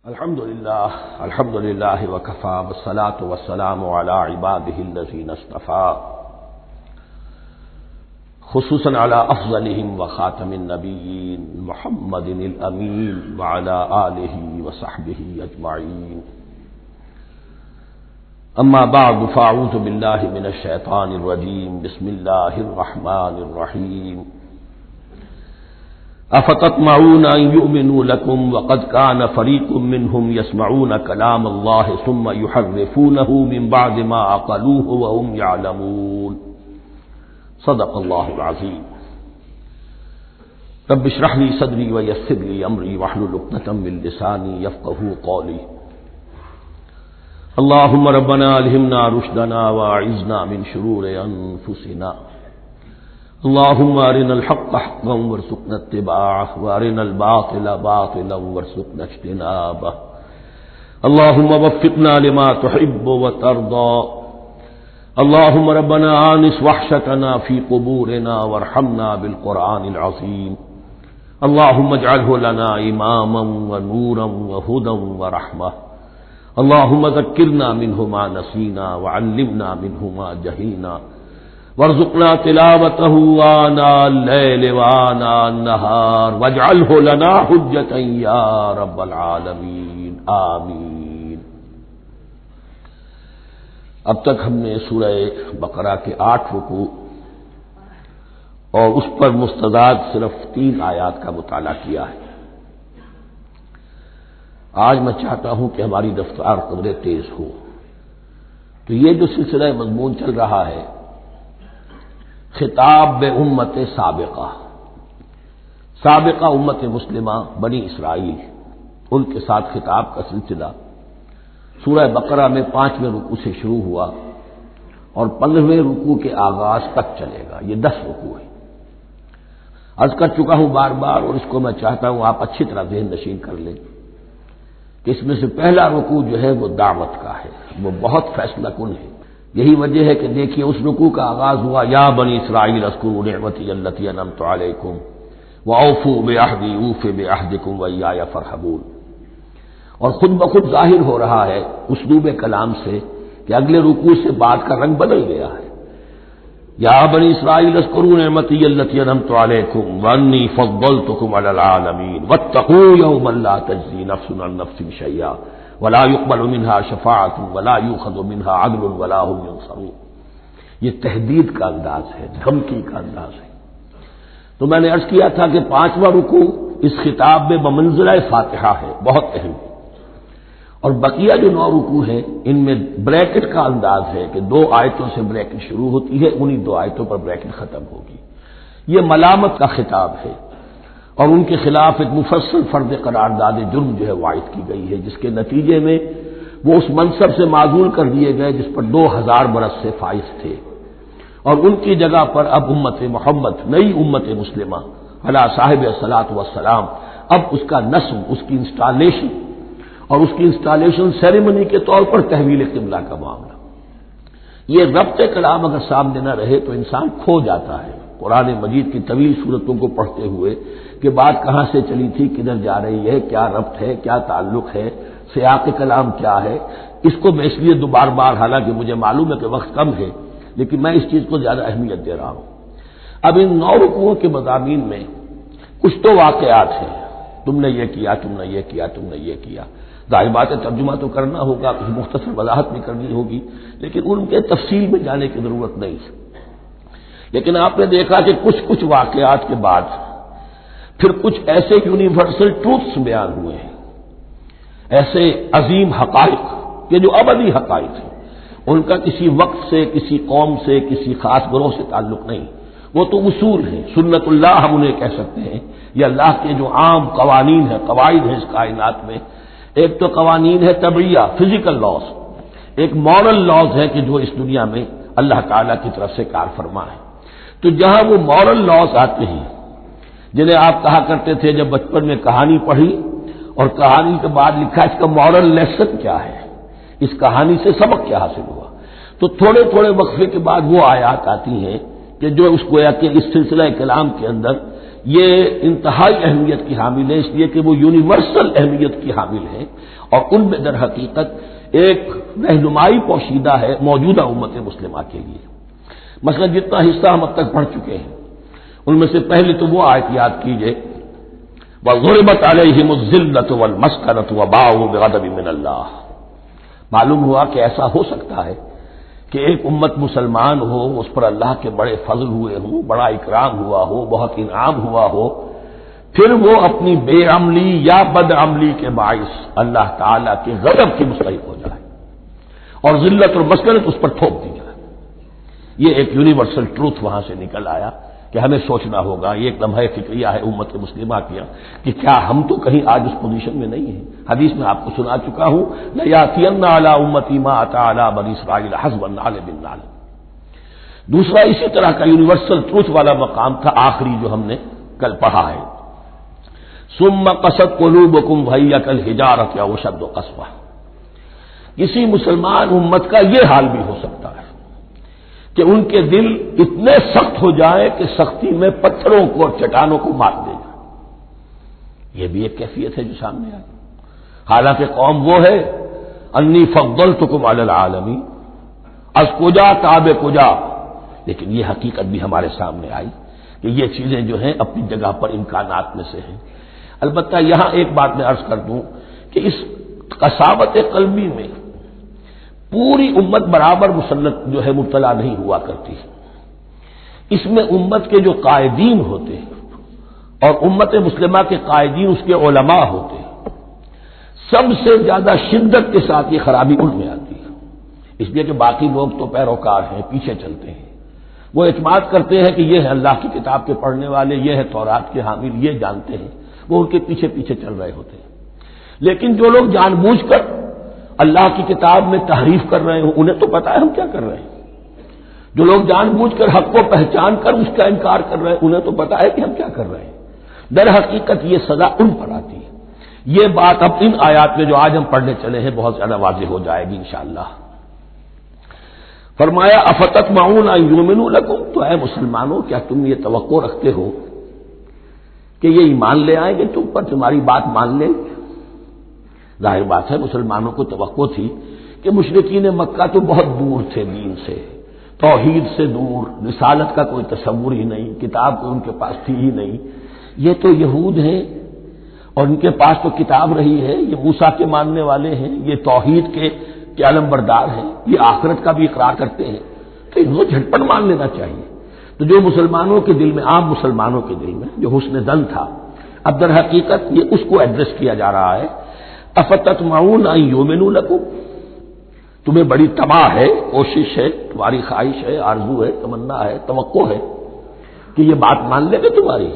الحمد للہ وکفى والصلاة والسلام على عباده الذین اصطفى خصوصا على افضلهم وخاتم النبیین محمد الامین وعلى آلہ وصحبہ اجمعین اما بعد فاعوذ باللہ من الشیطان الرجیم بسم اللہ الرحمن الرحیم افتطمعون ان يؤمنوا لكم وقد كان فريق منهم يسمعون كلام الله ثم يحرفونه من بعد ما عقلوه وهم يعلمون صدق الله العظيم رب اشرح لي صدري ويسر لي امري واحلل عقدة من لساني يفقهوا قولي اللهم ربنا الهمنا رشدنا واعذنا من شرور انفسنا اللهم ارنا الحق حقا وارزقنا اتباعه وارنا الباطل باطلا وارزقنا اجتنابه اللهم وفقنا لما تحب وترضى اللهم ربنا آنس وحشتنا في قبورنا وارحمنا بالقرآن العظيم اللهم اجعله لنا إماما ونورا وهدى ورحمة اللهم ذكرنا منه ما نسينا وعلمنا منه ما جهلنا وارزقنا تلاوته آناء الليل وآناء النهار واجعله لنا حجة يا رب العالمين آمین۔ اب تک ہم نے سورہ بقرہ کے 8 رکوع اور اس پر مستداد صرف 3 آیات کا مطالعہ کیا ہے۔ آج میں چاہتا ہوں کہ ہماری رفتار قدرے تیز ہو، تو یہ جو سلسلہ مضمون چل رہا ہے خطاب بے امت سابقہ امت مسلمہ بنی اسرائیل، ان کے ساتھ خطاب کا سلسلہ سورہ بقرہ میں 5ویں رکوع سے شروع ہوا اور 15ویں رکوع کے آغاز تک چلے گا۔ یہ 10 رکوع ہے۔ عرض کر چکا ہوں بار بار، اور اس کو میں چاہتا ہوں آپ اچھی طرح ذہن نشین کر لیں کہ اس میں سے پہلا رکوع جو ہے وہ دعوت کا ہے، وہ بہت فیصلہ کن ہے۔ یہی وجہ ہے کہ دیکھیے اس رکوع کا آغاز ہوا یا بنی اسرائیل اذکروا نعمتی التی انعمت علیکم واوفوا بعہدی اوف بعہدکم وایای فارہبون، اور خود بخود ظاہر ہو رہا ہے اسلوب کلام سے کہ اگلے رکوع سے بات کا رنگ بدل گیا ہے۔ یا بنی اسرائیل اذکروا نعمتی التی انعمت علیکم وانی فضلتکم علی العالمین واتقوا یوما لا تجزی نفس عن نفس شیئا ولا يقبل منها شفاعت ولا يؤخذ منها عدل ولا هم ينصرون۔ یہ تہدید کا انداز ہے، دھمکی کا انداز ہے۔ تو میں نے عرض کیا تھا کہ 5واں رکوع اس خطاب میں بمنزلہ فاتحہ ہے، بہت اہم ہے، اور بقیہ جو 9 رکوع ہیں ان میں بریکٹ کا انداز ہے کہ 2 آیتوں سے بریکٹ شروع ہوتی ہے، انہی 2 آیتوں پر بریکٹ ختم ہوگی۔ یہ ملامت کا خطاب ہے اور ان کے خلاف ایک مفصل فرض قرارداد جرم جو ہے وائد کی گئی ہے، جس کے نتیجے میں وہ اس منصب سے معزول کر دیے گئے جس پر 2000 برس سے فائز تھے، اور ان کی جگہ پر اب امت محمد، نئی امت مسلمہ علی صاحب الصلاۃ والسلام، اب اس کا نصب، اس کی انسٹالیشن اور اس کی انسٹالیشن سیریمنی کے طور پر تحویل قبلہ کا معاملہ۔ یہ ربط کلام اگر سامنے نہ رہے تو انسان کھو جاتا ہے قرآن مجید کی طویل صورتوں کو پڑھتے ہوئے کہ بات کہاں سے چلی تھی، کدھر جا رہی ہے، کیا ربط ہے، کیا تعلق ہے، سیاق کلام کیا ہے۔ اس کو میں اس لیے بار بار، حالانکہ مجھے معلوم ہے کہ وقت کم ہے لیکن میں اس چیز کو زیادہ اہمیت دے رہا ہوں۔ اب ان 9 رکوعوں کے مضامین میں کچھ تو واقعات ہیں، تم نے یہ کیا، تم نے یہ کیا، تم نے یہ کیا، ظاہر بات ہے ترجمہ تو کرنا ہوگا، کچھ مختصر وضاحت بھی کرنی ہوگی، لیکن ان کے تفصیل میں جانے کی ضرورت نہیں ہے۔ لیکن آپ نے دیکھا کہ کچھ واقعات کے بعد پھر کچھ ایسے یونیورسل ٹروتھس بیان ہوئے ہیں، ایسے عظیم حقائق کہ جو ابدی حقائق ہیں، ان کا کسی وقت سے، کسی قوم سے، کسی خاص گروہ سے تعلق نہیں، وہ تو اصول ہیں، سنت اللہ ہم انہیں کہہ سکتے ہیں، یہ اللہ کے جو عام قوانین ہیں، قواعد ہیں اس کائنات میں۔ ایک تو قوانین ہے طبعیہ، فزیکل لاز، ایک مورل لاز ہے کہ جو اس دنیا میں اللہ تعالیٰ کی طرف سے کار فرما ہے۔ تو جہاں وہ مورل لاز آتے ہیں جنہیں آپ کہا کرتے تھے جب بچپن میں کہانی پڑھی اور کہانی کے بعد لکھا اس کا مورل لیسن کیا ہے، اس کہانی سے سبق کیا حاصل ہوا، تو تھوڑے تھوڑے وقفے کے بعد وہ آیات آتی ہیں کہ جو اس گویا کہ اس سلسلہ کلام کے اندر یہ انتہائی اہمیت کی حامل ہے، اس لیے کہ وہ یونیورسل اہمیت کی حامل ہے، اور ان میں در حقیقت ایک رہنمائی پوشیدہ ہے موجودہ امت مسلمہ کے لیے۔ مثلا جتنا حصہ ہم اب تک پڑھ چکے ہیں ان میں سے پہلے تو وہ آیت یاد کیجئے، وَضُرِبَتْ عَلَيْهِمُ الذِّلَّةُ وَالْمَسْكَنَةُ وَبَاءُوا بِغَضَبٍ مِّنَ اللَّهِ۔ معلوم ہوا کہ ایسا ہو سکتا ہے کہ ایک امت مسلمان ہو، اس پر اللہ کے بڑے فضل ہوئے ہوں، بڑا اکرام ہوا ہو، بہت انعام ہوا ہو، پھر وہ اپنی بے عملی یا بد عملی کے باعث اللہ تعالی کے غضب کی مستحق ہو جائے اور ذلت اور مسکنت اس پر تھوپ دی جائے۔ یہ ایک یونیورسل ٹروتھ وہاں سے نکل آیا کہ ہمیں سوچنا ہوگا، یہ ایک لمحہ فکریہ ہے امت مسلمہ کیا کہ کیا ہم تو کہیں آج اس پوزیشن میں نہیں ہیں۔ حدیث میں آپ کو سنا چکا ہوں، لَيَأْتِيَنَّ عَلَىٰ أُمَّتِي مَا أَتَىٰ عَلَىٰ بَنِي إِسْرَائِيلَ حَسْبَ النَّعْلِ بِالنَّعْلِ۔ دوسرا اسی طرح کا یونیورسل ٹروتھ والا مقام تھا آخری جو ہم نے کل پڑھا ہے، ثُمَّ قَسَتْ قُلُوبُكُمْ وَهِيَ كَالْحِجَارَةِ أَوْ أَشَدُّ قَسْوَةً۔ کسی مسلمان امت کا یہ حال بھی ہو سکتا ہے کہ ان کے دل اتنے سخت ہو جائیں کہ سختی میں پتھروں کو اور چٹانوں کو مار دے جائیں۔ یہ بھی ایک کیفیت ہے جو سامنے آئی، حالانکہ قوم وہ ہے انی فضلتکم علی العالمین، از کجا تاب کجا، لیکن یہ حقیقت بھی ہمارے سامنے آئی کہ یہ چیزیں جو ہیں اپنی جگہ پر امکانات میں سے ہیں۔ البتہ یہاں ایک بات میں عرض کر دوں کہ اس قساوت قلبی میں پوری امت برابر مسلط جو ہے مبتلا نہیں ہوا کرتی ہے، اس میں امت کے جو قائدین ہوتے ہیں اور امت مسلمہ کے قائدین اس کے علماء ہوتے ہیں، سب سے زیادہ شدت کے ساتھ یہ خرابی ان میں آتی ہے، اس لیے کہ باقی لوگ تو پیروکار ہیں، پیچھے چلتے ہیں، وہ اعتماد کرتے ہیں کہ یہ ہے اللہ کی کتاب کے پڑھنے والے، یہ ہے تورات کے حامل، یہ جانتے ہیں، وہ ان کے پیچھے پیچھے چل رہے ہوتے ہیں۔ لیکن جو لوگ جان بوجھ کر اللہ کی کتاب میں تحریف کر رہے ہوں، انہیں تو پتا ہے ہم کیا کر رہے ہیں۔ جو لوگ جان بوجھ کر حق کو پہچان کر اس کا انکار کر رہے ہیں، انہیں تو پتا ہے کہ ہم کیا کر رہے ہیں۔ در حقیقت یہ سزا ان پر آتی ہے۔ یہ بات اب ان آیات میں جو آج ہم پڑھنے چلے ہیں بہت زیادہ واضح ہو جائے گی انشاءاللہ۔ فرمایا افتطمعون ان یؤمنوا لکم، تو اے مسلمانوں کیا تم یہ توقع رکھتے ہو کہ یہ ایمان لے آئیں گے تم پر، تمہاری بات مان لیں گے؟ ظاہر بات ہے مسلمانوں کو توقع تھی کہ مشرکین مکہ تو بہت دور تھے دین سے، توحید سے دور، رسالت کا کوئی تصور ہی نہیں، کتاب کوئی ان کے پاس تھی ہی نہیں۔ یہ تو یہود ہیں اور ان کے پاس تو کتاب رہی ہے، یہ موسیٰ کے ماننے والے ہیں، یہ توحید کے علم بردار ہیں، یہ آخرت کا بھی اقرار کرتے ہیں، تو انہوں جھٹپٹ مان لینا چاہیے۔ تو جو مسلمانوں کے دل میں، عام مسلمانوں کے دل میں جو حسن ظن تھا، اب در حقیقت یہ اس کو ایڈریس کیا جا رہا ہے، افتطمعون ان یؤمنوا لکم، تمہیں بڑی طمع ہے، کوشش ہے، تمہاری خواہش ہے، آرزو ہے، تمنا ہے، توقع ہے کہ یہ بات مان لے گے تمہاری۔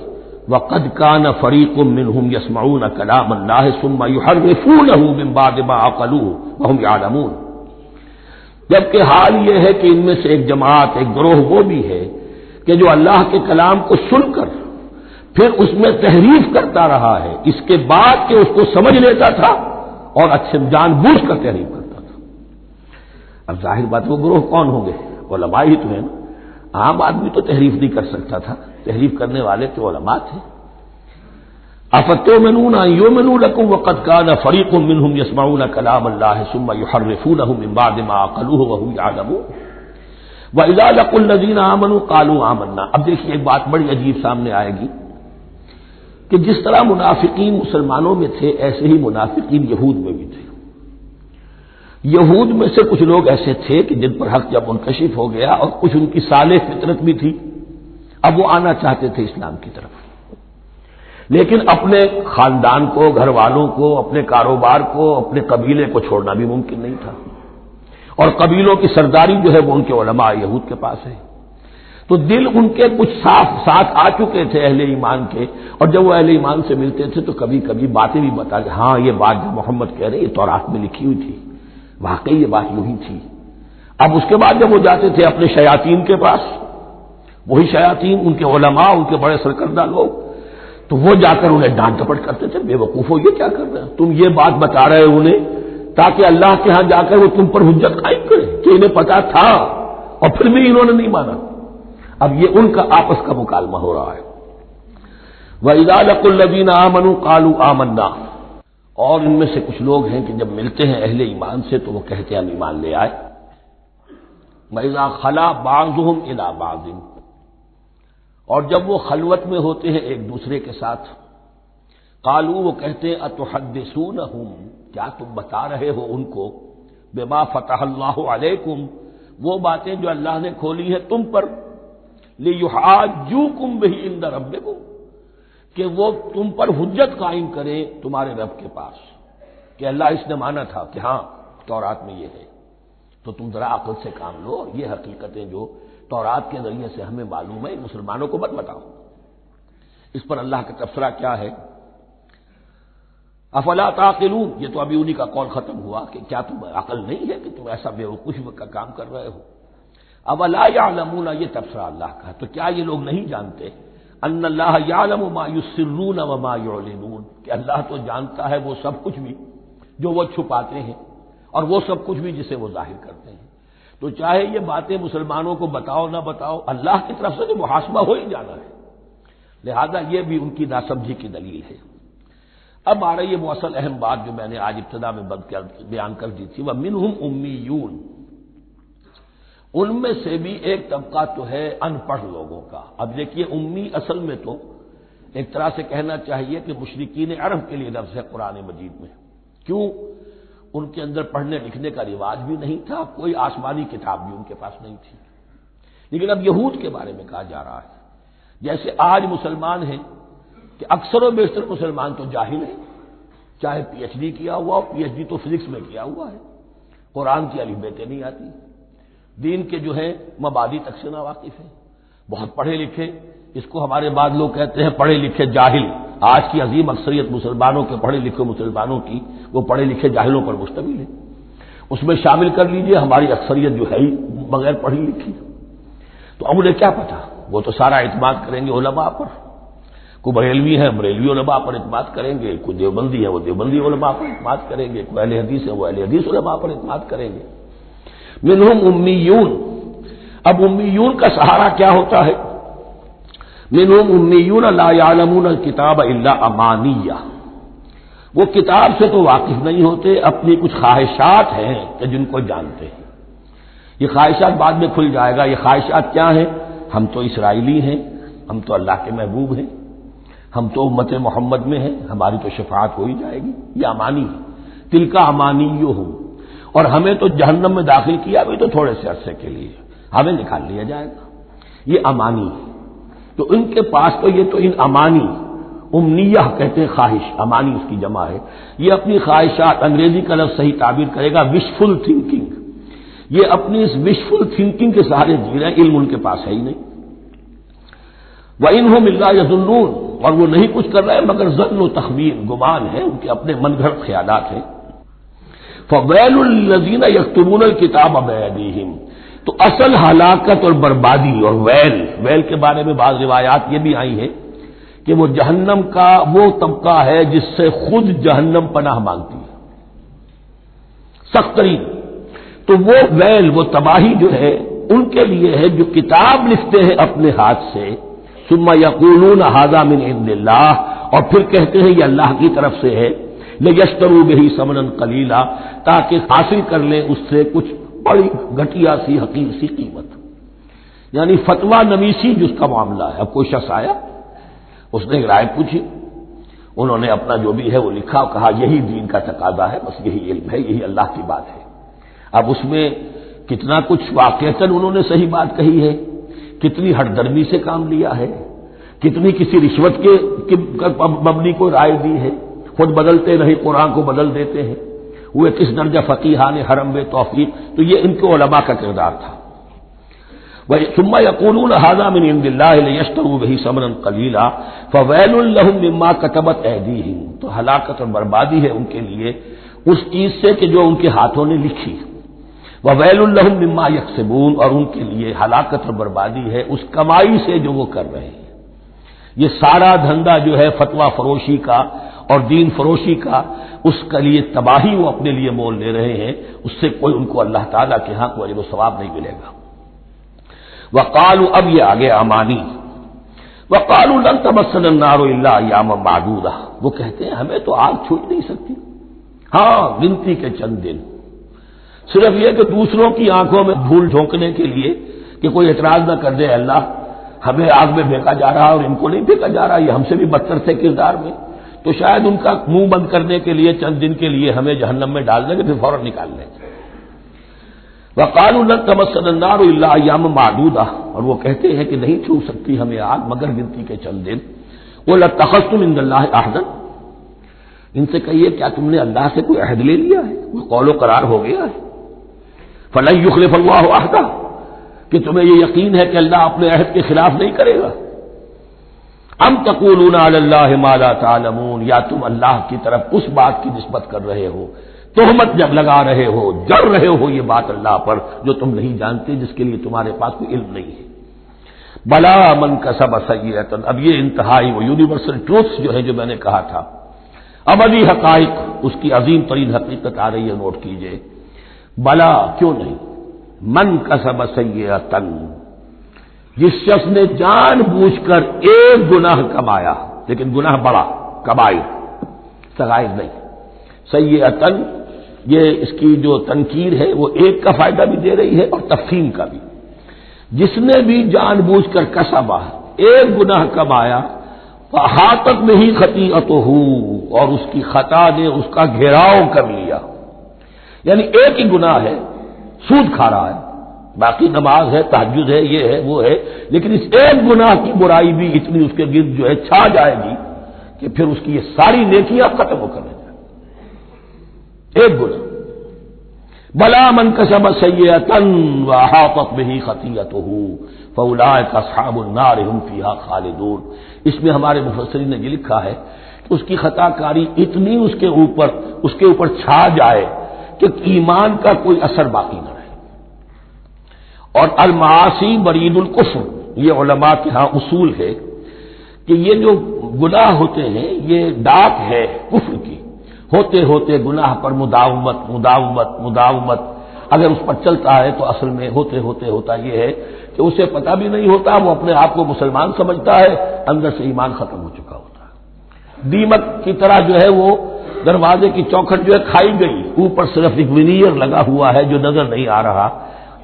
وَقَدْ كَانَ فَرِيقٌ مِّنْهُمْ يَسْمَعُونَ كَلَامَ اللَّهِ ثُمَّ يُحَرِّفُونَهُ مِن بَعْدِ مَا عَقَلُوهُ وَهُمْ يَعْلَمُونَ، جبکہ حال یہ ہے کہ ان میں سے ایک جماعت، ایک گروہ وہ بھی ہے کہ جو اللہ کے کلام کو سن کر پھر اس میں تحریف کرتا رہا ہے، اس کے بعد کہ اس کو سمجھ لیتا تھا اور اچھے جان بوجھ کر تحریف کرتا تھا۔ اب ظاہر بات وہ گروہ کون ہوں گے؟ علماء ہی تو ہیں نا، عام آدمی تو تحریف نہیں کر سکتا تھا، تحریف کرنے والے تو علماء تھے۔ افتؤمنون ان یؤمنوا لکم وقد کان فریق منهم یسمعون کلام اللہ ثم یحرفونہ من بعد ما عقلوہ وهم یعلمون واذا لقوا الذین آمنوا قالوا آمنا۔ اب دیکھیے ایک بات بڑی عجیب سامنے آئے گی کہ جس طرح منافقین مسلمانوں میں تھے ایسے ہی منافقین یہود میں بھی تھے۔ یہود میں سے کچھ لوگ ایسے تھے کہ جن پر حق جب منکشف ہو گیا اور کچھ ان کی صالح فطرت بھی تھی، اب وہ آنا چاہتے تھے اسلام کی طرف، لیکن اپنے خاندان کو، گھر والوں کو، اپنے کاروبار کو، اپنے قبیلے کو چھوڑنا بھی ممکن نہیں تھا، اور قبیلوں کی سرداری جو ہے وہ ان کے علماء یہود کے پاس ہے۔ تو دل ان کے کچھ صاف ساتھ آ چکے تھے اہل ایمان کے، اور جب وہ اہل ایمان سے ملتے تھے تو کبھی کبھی باتیں بھی بتا کہ ہاں یہ بات جو محمد کہہ رہے یہ تورات میں لکھی ہوئی تھی، واقعی یہ بات یوں ہی تھی۔ اب اس کے بعد جب وہ جاتے تھے اپنے شیاطین کے پاس، وہی شیاطین ان کے علماء، ان کے بڑے سرکردہ لوگ، تو وہ جا کر انہیں ڈانٹ ڈپٹ کرتے تھے، بے وقوفو یہ کیا کر رہے ہیں تم، یہ بات بتا رہے ہو انہیں تاکہ اللہ کے ہاں جا کر وہ تم پر حجت قائم کرے کہ انہیں پتا تھا اور پھر بھی انہوں نے نہیں مانا۔ اب یہ ان کا آپس کا مکالمہ ہو رہا ہے۔ وَإِذَا لَقُوا الَّذِينَ آمَنُوا قَالُوا آمَنَّا، اور ان میں سے کچھ لوگ ہیں کہ جب ملتے ہیں اہل ایمان سے تو وہ کہتے ہیں ہم ایمان لے آئے۔ وَإِذَا خَلَا بَعْضُهُمْ إِلَىٰ بَعْضٍ، اور جب وہ خلوت میں ہوتے ہیں ایک دوسرے کے ساتھ، قالوا، وہ کہتے ہیں اتحدثونہم، کیا تم بتا رہے ہو ان کو، بما فتح اللہ علیکم، وہ باتیں جو اللہ نے کھولی ہیں تم پر، لیحاجوکم بہ عند ربکم، کہ وہ تم پر حجت قائم کرے تمہارے رب کے پاس، کہ اللہ اس نے مانا تھا کہ ہاں تورات میں یہ ہے، تو تم ذرا عقل سے کام لو، اور یہ حقیقتیں جو تورات کے ذریعے سے ہمیں معلوم ہے مسلمانوں کو مت بتاؤ۔ اس پر اللہ کا تبصرہ کیا ہے، افلا تعقلون، یہ تو ابھی انہی کا قول ختم ہوا کہ کیا تم عقل نہیں ہے کہ تم ایسا بیوقوفی کا کام کر رہے ہو۔ اولا یعلمون، یہ تبصرہ اللہ کا ہے، تو کیا یہ لوگ نہیں جانتے ان اللہ یعلم ما یسرون وما یعلنون، کہ اللہ تو جانتا ہے وہ سب کچھ بھی جو وہ چھپاتے ہیں اور وہ سب کچھ بھی جسے وہ ظاہر کرتے ہیں، تو چاہے یہ باتیں مسلمانوں کو بتاؤ نہ بتاؤ، اللہ کی طرف سے تو محاسبہ ہو ہی جانا ہے، لہذا یہ بھی ان کی ناسمجھی کی دلیل ہے۔ اب آ رہی ہے وہ اصل اہم بات جو میں نے آج ابتدا میں بیان کر دی تھی، وَمِنْهُمْ أُمِّيُّونَ، ان میں سے بھی ایک طبقہ تو ہے ان پڑھ لوگوں کا۔ اب دیکھیے امی اصل میں تو ایک طرح سے کہنا چاہیے کہ مشرکین عرب کے لیے لفظ ہے قرآن مجید میں، کیوں؟ ان کے اندر پڑھنے لکھنے کا رواج بھی نہیں تھا، کوئی آسمانی کتاب بھی ان کے پاس نہیں تھی، لیکن اب یہود کے بارے میں کہا جا رہا ہے، جیسے آج مسلمان ہیں کہ اکثر و بیشتر مسلمان تو جاہل ہیں، چاہے پی ایچ ڈی کیا ہوا ہو، پی ایچ ڈی تو فزکس میں کیا ہوا ہے، قرآن کی الف بیتیں نہیں آتی، دین کے جو ہے مبادی تک سے ناواقف ہیں، بہت پڑھے لکھے، اس کو ہمارے بعض لوگ کہتے ہیں پڑھے لکھے جاہل۔ آج کی عظیم اکثریت مسلمانوں کے پڑھے لکھے مسلمانوں کی وہ پڑھے لکھے جاہلوں پر مشتمل ہے، اس میں شامل کر لیجئے ہماری اکثریت جو ہے ہی بغیر پڑھی لکھی، تو اب انہیں کیا پتا، وہ تو سارا اعتماد کریں گے علماء پر، کوئی بریلوی ہے بریلوی علماء پر اعتماد کریں گے، کوئی دیوبندی ہے وہ دیوبندی علماء پر اعتماد کریں گے، کوئی اہل حدیث ہے وہ اہل حدیث علماء پر اعتماد کریں گے۔ منہم امیون، اب امیون کا سہارا کیا ہوتا ہے، منہم امیون لا یعلمون الکتاب الا امانیہ، وہ کتاب سے تو واقف نہیں ہوتے، اپنی کچھ خواہشات ہیں کہ جن کو جانتے ہیں، یہ خواہشات بعد میں کھل جائے گا، یہ خواہشات کیا ہیں، ہم تو اسرائیلی ہیں، ہم تو اللہ کے محبوب ہیں، ہم تو امت محمد میں ہیں، ہماری تو شفاعت ہو ہی جائے گی، یہ امانی ہے، تلک امانیہم، اور ہمیں تو جہنم میں داخل کیا بھی تو تھوڑے سے عرصے کے لیے، ہمیں نکال لیا جائے گا، یہ امانی ہے۔ تو ان کے پاس تو یہ تو ان امانی، امنیہ کہتے ہیں خواہش، امانی اس کی جمع ہے، یہ اپنی خواہشات، انگریزی کا لفظ صحیح تعبیر کرے گا وشفل تھنکنگ، یہ اپنی اس وشفل تھنکنگ کے سہارے جی رہے ہیں، علم ان کے پاس ہے ہی نہیں۔ وَإِنْهُمْ إِلَّا يَظُنُّونَ، اور وہ نہیں کچھ کر رہے ہیں مگر ظن و تخمین، گمان ہے، ان کے اپنے من گھڑت خیالات ہیں۔ فَوَيْلٌ لِّلَّذِينَ يَكْتُبُونَ الْكِتَابَ بِأَيْدِيهِمْ، تو اصل ہلاکت اور بربادی اور ویل کے بارے میں بعض روایات یہ بھی آئی ہیں کہ وہ جہنم کا وہ طبقہ ہے جس سے خود جہنم پناہ مانگتی ہے، سخت ترین، تو وہ ویل، وہ تباہی جو ہے ان کے لیے ہے جو کتاب لکھتے ہیں اپنے ہاتھ سے، ثم یقولون ھذا من عند اللہ، اور پھر کہتے ہیں یہ اللہ کی طرف سے ہے، لیشتروا بہ ثمنا قلیلا، تاکہ حاصل کر لیں اس سے کچھ بڑی گھٹیا سی حقیر سی قیمت، یعنی فتویٰ نویسی جس کا معاملہ ہے۔ اب کوئی شخص آیا، اس نے رائے پوچھی، انہوں نے اپنا جو بھی ہے وہ لکھا اور کہا یہی دین کا تقاضا ہے، بس یہی علم ہے، یہی اللہ کی بات ہے۔ اب اس میں کتنا کچھ واقعتاً انہوں نے صحیح بات کہی ہے، کتنی ہٹ درمی سے کام لیا ہے، کتنی کسی رشوت کے مبنی کو رائے دی ہے، خود بدلتے نہیں قرآن کو بدل دیتے ہیں، ہوئے کس درجہ فقیحان حرم میں توفیق، تو یہ ان کے علماء کا کردار تھا۔ ثم يقولون هذا من عند الله ليشتروا به ثمنا قليلا فويل لهم مما كتبت ايديهم، تو ہلاکت اور بربادی ہے ان کے لیے اس چیز سے کہ جو ان کے ہاتھوں نے لکھی، وویل لهم مما يكسبون، اور ان کے لیے ہلاکت اور بربادی ہے اس کمائی سے جو وہ کر رہے ہیں۔ یہ سارا دھندا جو ہے فتویٰ فروشی کا اور دین فروشی کا، اس کے لیے تباہی وہ اپنے لیے مول لے رہے ہیں، اس سے کوئی ان کو اللہ تعالیٰ کے ہاں کوئی اجر و ثواب نہیں ملے گا۔ وقالوا، اب یہ آگے امانی، وقالوا لن تمسنا النار الا ایاما معدودہ، وہ کہتے ہیں ہمیں تو آگ چھو ہی نہیں سکتی، ہاں گنتی کے چند دن، صرف یہ کہ دوسروں کی آنکھوں میں دھول جھونکنے کے لیے کہ کوئی اعتراض نہ کر دے اللہ ہمیں آگ میں پھینکا جا رہا اور ان کو نہیں پھینکا جا رہا، یہ ہم سے بھی بدتر تھے کردار میں، تو شاید ان کا منہ بند کرنے کے لیے چند دن کے لیے ہمیں جہنم میں ڈال دیں گے پھر فوراً نکال لیں گے۔ وقالوا لن تمسنا النار الا ایاما معدودہ، اور وہ کہتے ہیں کہ نہیں چھو سکتی ہمیں آگ مگر گنتی کے چند دن۔ قل اتخذتم عند اللہ عہدا، ان سے کہیے کیا تم نے اللہ سے کوئی عہد لے لیا ہے، کوئی قول و قرار ہو گیا ہے؟ فلن یخلف اللہ عہدہ، کہ تمہیں یہ یقین ہے کہ اللہ اپنے عہد کے خلاف نہیں کرے گا؟ ام تقولون علی اللہ ما لا تعلمون، یا تم اللہ کی طرف اس بات کی نسبت کر رہے ہو، تہمت جب لگا رہے ہو، جڑ رہے ہو یہ بات اللہ پر جو تم نہیں جانتے، جس کے لیے تمہارے پاس کوئی علم نہیں ہے۔ بلا من کسب سیئۃ، اب یہ انتہائی وہ یونیورسل ٹروتس جو ہے جو میں نے کہا تھا، ابدی حقائق، اس کی عظیم ترین حقیقت آ رہی ہے، نوٹ کیجئے۔ بلا کیوں نہیں، من کسب سیئۃ، جس شخص نے جان بوجھ کر ایک گناہ کمایا، لیکن گناہ بڑا، کبائر، صغائر نہیں، سیئۃ یہ اس کی جو تنکیر ہے وہ ایک کا فائدہ بھی دے رہی ہے اور تفخیم کا بھی، جس نے بھی جان بوجھ کر کسبا، ایک گناہ کمایا، فاحاطت بہ خطیئتہ، اور اس کی خطا نے اس کا گھیراؤ کر لیا، یعنی ایک ہی گناہ ہے، سود کھا رہا ہے، باقی نماز ہے، تہجد ہے، یہ ہے وہ ہے، لیکن اس ایک گناہ کی برائی بھی اتنی اس کے گرد جو ہے چھا جائے گی کہ پھر اس کی یہ ساری نیکیاں ختم ہو کر رہ جائیں، ایک گناہ۔ بلا من کسب سیئۃ واحاطت بہ خطیئتہ فاولئک اصحاب النار هم فیہا خالدون، اس میں ہمارے مفسرین نے یہ لکھا ہے کہ اس کی خطا کاری اتنی اس کے اوپر چھا جائے کہ ایمان کا کوئی اثر باقی نہ رہے۔ اور المعاصی برید الکفر، یہ علماء کے ہاں اصول ہے کہ یہ جو گناہ ہوتے ہیں یہ ڈاک ہے کفر کی، ہوتے ہوتے گناہ پر مداومت مداومت مداومت، اگر اس پر چلتا ہے تو اصل میں ہوتے ہوتے ہوتا یہ ہے کہ اسے پتہ بھی نہیں ہوتا، وہ اپنے آپ کو مسلمان سمجھتا ہے، اندر سے ایمان ختم ہو چکا ہوتا ہے، دیمک کی طرح جو ہے وہ دروازے کی چوکھٹ جو ہے کھائی گئی، اوپر صرف ایک ونیئر لگا ہوا ہے جو نظر نہیں آ رہا۔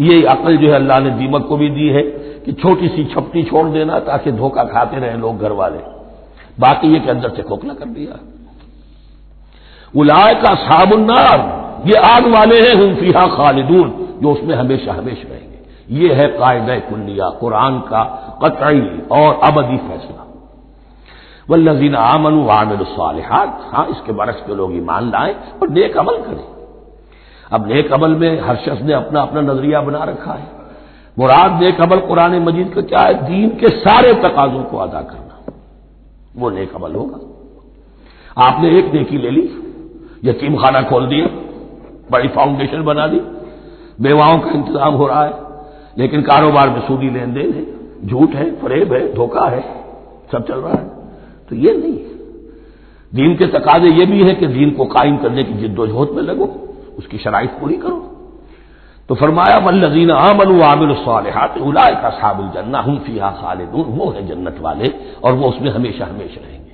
یہ عقل جو ہے اللہ نے دیمک کو بھی دی ہے کہ چھوٹی سی چھپٹی چھوڑ دینا تاکہ دھوکہ کھاتے رہیں لوگ گھر والے، باقی یہ کہ اندر سے کھوکھلا کر دیا۔ اولئک اصحاب النار، یہ آگ والے ہیں، ہم فیہا خالدون، جو اس میں ہمیشہ ہمیشہ رہیں گے۔ یہ ہے قاعدہ کلیہ، قرآن کا قطعی اور ابدی فیصلہ۔ والذین آمنوا وعملوا الصالحات، ہاں اس کے برعکس کے لوگ ایمان لائیں اور نیک عمل کریں۔ اب نیک عمل میں ہر شخص نے اپنا اپنا نظریہ بنا رکھا ہے، مراد نیک عمل قرآن مجید کا کیا ہے؟ دین کے سارے تقاضوں کو ادا کرنا، وہ نیک عمل ہوگا۔ آپ نے ایک نیکی لے لی، یتیم خانہ کھول دیا، بڑی فاؤنڈیشن بنا دی، بیواؤں کا انتظام ہو رہا ہے، لیکن کاروبار میں سودی لین دین ہے، جھوٹ ہے، فریب ہے، دھوکہ ہے، سب چل رہا ہے، تو یہ نہیں ہے۔ دین کے تقاضے یہ بھی ہے کہ دین کو قائم کرنے کی جد و جہد میں لگو، اس کی شرائط پوری کرو۔ تو فرمایا والذین آمنوا وعملوا الصالحات اولئک اصحاب الجنہ هم فیہا خالدون، وہ ہیں جنت والے اور وہ اس میں ہمیشہ ہمیشہ رہیں گے۔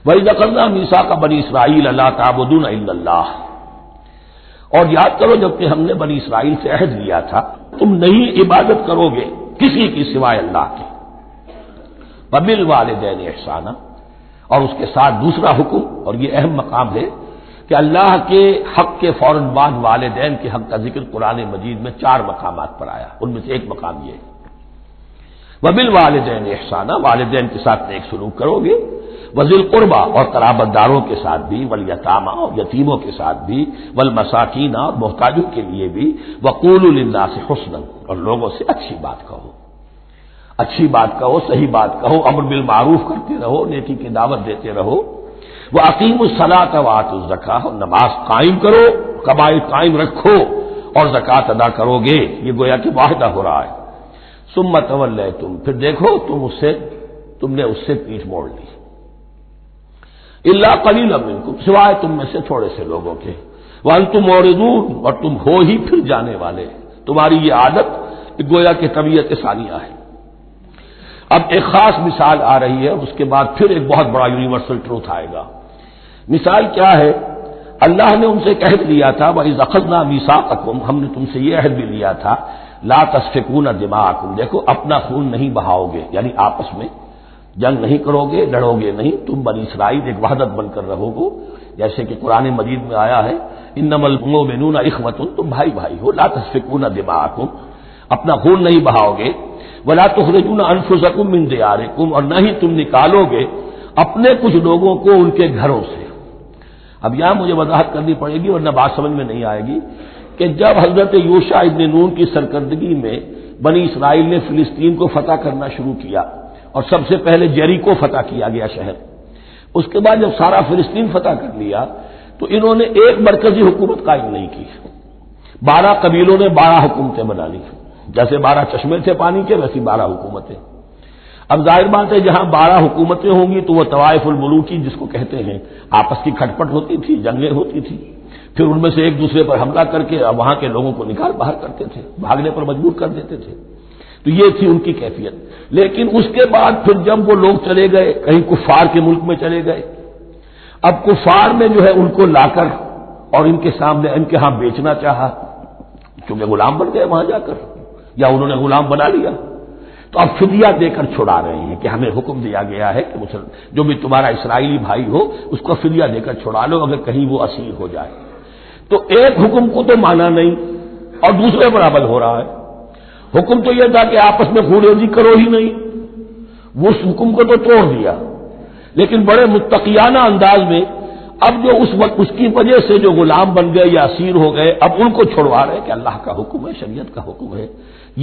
وَإِذْ أَخَذْنَا مِيثَاقَ بَنِي إِسْرَائِيلَ لَا تَعْبُدُونَ إِلَّا اللَّهَ، اور یاد کرو جبکہ ہم نے بنی اسرائیل سے عہد لیا تھا تم نہیں عبادت کرو گے کسی کی سوائے اللہ کے۔ وَبِالْوَالِدَيْنِ إِحْسَانًا، اور اس کے ساتھ دوسرا حکم، اور یہ اہم مقام ہے کہ اللہ کے حق کے فوراً بعد والدین کے حق کا ذکر قرآن مجید میں 4 مقامات پر آیا، ان میں سے ایک مقام یہ ہے وَبِالْوَالِدَيْنِ إِحْسَانًا، والدین کے ساتھ نیک سلوک کرو گے، وذی القربیٰ، اور قرابت داروں کے ساتھ بھی، والیتامىٰ، اور یتیموں کے ساتھ بھی، والمساکین، اور محتاجوں کے لیے بھی، وقولوا للناس حسنا، اور لوگوں سے اچھی بات کہو، اچھی بات کہو، صحیح بات کہو، امر بالمعروف کرتے رہو، نیکی کی دعوت دیتے رہو، وَأَقِیمُوا الصَّلَاةَ وَآتُوا الزَّکاۃَ، اور نماز قائم کرو، قبائل قائم رکھو اور زکوٰۃ ادا کرو گے، یہ گویا کہ معاہدہ ہو رہا ہے۔ ثُمَّ تَوَلَّیْتُم، پھر دیکھو تم نے اس سے پیٹھ موڑ لی، اِلَّا قَلِیلًا مِنکُم، سوائے تم میں سے تھوڑے سے لوگوں کے، وَأَنتُم مُعْرِضُونَ، اور تم ہو ہی پھر جانے والے، تمہاری یہ عادت گویا کہ طبیعت ثانیہ ہے۔ اب ایک خاص مثال آ رہی ہے، اس کے بعد پھر ایک بہت بڑا یونیورسل ٹروتھ آئے گا۔ مثال کیا ہے؟ اللہ نے ان سے ایک عہد لیا تھا، وَإِذْ أَخَذْنَا مِيثَاقَكُمْ، ہم نے تم سے یہ عہد بھی لیا تھا، لَا تَسْفِكُونَ دِمَاءَكُمْ، دیکھو اپنا خون نہیں بہاؤ گے، یعنی آپس میں جنگ نہیں کرو گے، لڑو گے نہیں، تم بنی اسرائیل ایک وحدت بن کر رہو گے، جیسے کہ قرآن مجید میں آیا ہے انما المؤمنون اخوۃ، تم بھائی بھائی ہو، لا تسفكون دماءکم، اپنا خون نہیں بہاؤ گے، ولا تخرجون انفسکم من دیارکم، اور نہ ہی تم نکالو گے اپنے کچھ لوگوں کو ان کے گھروں سے۔ اب یہاں مجھے وضاحت کرنی پڑے گی ورنہ بات سمجھ میں نہیں آئے گی کہ جب حضرت یوشع ابن نون کی سرکردگی میں بنی اسرائیل نے فلسطین کو فتح کرنا شروع کیا اور سب سے پہلے جیریکو فتح کیا گیا شہر، اس کے بعد جب سارا فلسطین فتح کر لیا تو انہوں نے ایک مرکزی حکومت قائم نہیں کی، 12 قبیلوں نے 12 حکومتیں بنا لی، جیسے 12 چشمے تھے پانی کے ویسی 12 حکومتیں۔ اب ظاہر بات ہے جہاں 12 حکومتیں ہوں گی تو وہ طوائف الملوکی جس کو کہتے ہیں، آپس کی کھٹپٹ ہوتی تھی، جنگیں ہوتی تھی، پھر ان میں سے ایک دوسرے پر حملہ کر کے وہاں کے لوگوں کو نکال باہر کرتے تھے، بھاگنے پر مجبور کر دیتے تھے، تو یہ تھی ان کی کیفیت۔ لیکن اس کے بعد پھر جب وہ لوگ چلے گئے کہیں کفار کے ملک میں چلے گئے، اب کفار نے جو ہے ان کو لا کر اور ان کے سامنے ان کے ہاں بیچنا چاہا، چونکہ غلام بن گئے وہاں جا کر، یا انہوں نے غلام بنا لیا، تو اب فدیہ دے کر چھڑا رہے ہیں کہ ہمیں حکم دیا گیا ہے کہ جو بھی تمہارا اسرائیلی بھائی ہو اس کو فدیہ دے کر چھڑا لو اگر کہیں وہ اسیر ہو جائے۔ تو ایک حکم کو تو مانا نہیں اور دوسرے پر عمل ہو رہا ہے۔ حکم تو یہ تھا کہ آپس میں خون ریزی کرو ہی نہیں، وہ اس حکم کو تو توڑ دیا، لیکن بڑے متقیانہ انداز میں اب جو اس وقت اس کی وجہ سے جو غلام بن گئے یا اسیر ہو گئے اب ان کو چھڑوا رہے کہ اللہ کا حکم ہے، شریعت کا حکم ہے۔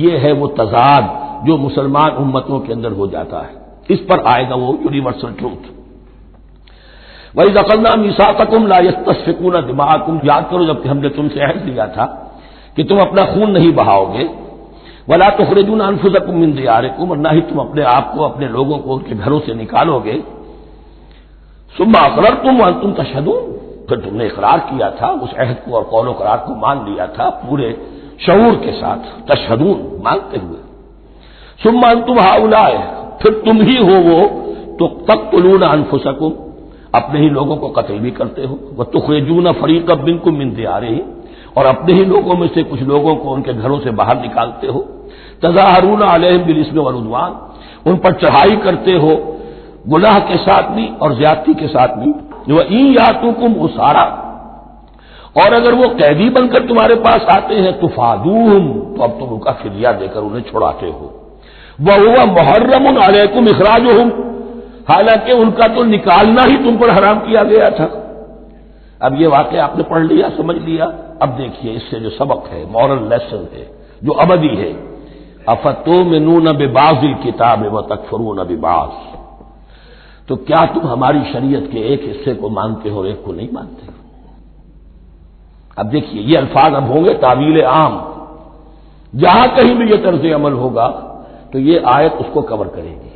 یہ ہے وہ تضاد جو مسلمان امتوں کے اندر ہو جاتا ہے، اس پر آئے گا وہ یونیورسل ٹروتھ۔ وَإِذْ أَخَذْنَا مِيثَاقَكُمْ لَا يَسْتَسْفِكُونَ دِمَاءَكُمْ، یاد کرو جب کہ ہم نے تم سے عہد لیا تھا کہ تم اپنا خون نہیں بہاؤ گے، وَلَا تُخْرِجُونَ أَنفُسَكُم مِّن دِيَارِكُمْ، اور نہ ہی تم اپنے آپ کو اپنے لوگوں کو ان کے گھروں سے نکالو گے، ثُمَّ أَقْرَرْتُمْ وَأَنتُمْ تَشْهَدُونَ، پھر تم نے اقرار کیا تھا، اس عہد کو اور قول و قرار کو مان لیا تھا پورے شعور کے ساتھ، تشہدون مانتے ہوئے، ثُمَّ أَنتُمْ هَؤُلَاءِ، پھر تم ہی ہو وہ تو تقتلون أنفسكم، اپنے ہی لوگوں کو قتل بھی کرتے ہو، وَتُخْرِجُونَ فَرِيقًا مِّنكُم مِّن دِيَارِهِمْ، اور اپنے ہی لوگوں میں سے کچھ لوگوں کو ان کے گھروں سے باہر نکالتے ہو، تظاہرون علیہم بالاسم والعدوان، ان پر چڑھائی کرتے ہو گناہ کے ساتھ بھی اور زیادتی کے ساتھ بھی، وَإِن يَأْتُوكُمْ أُسَارَىٰ، اور اگر وہ قیدی بن کر تمہارے پاس آتے ہیں تفادوہم، تو اب تم ان کا فدیہ دے کر انہیں چھڑاتے ہو، وَهُوَ مُحَرَّمٌ عَلَيْكُمْ إِخْرَاجُهُمْ، حالانکہ ان کا تو نکالنا ہی تم پر حرام کیا گیا تھا۔ اب یہ واقعہ آپ نے پڑھ لیا، سمجھ لیا، اب دیکھیے اس سے جو سبق ہے، مورل لیسن ہے جو ابدی ہے، أَفَتُؤْمِنُونَ بِبَعْضِ الْكِتَابِ وَتَكْفُرُونَ بِبَعْضٍ، تو کیا تم ہماری شریعت کے ایک حصے کو مانتے ہو اور ایک کو نہیں مانتے؟ اب دیکھیے یہ الفاظ اب ہوں گے تعویل عام، جہاں کہیں بھی یہ طرز عمل ہوگا تو یہ آیت اس کو کور کرے گی۔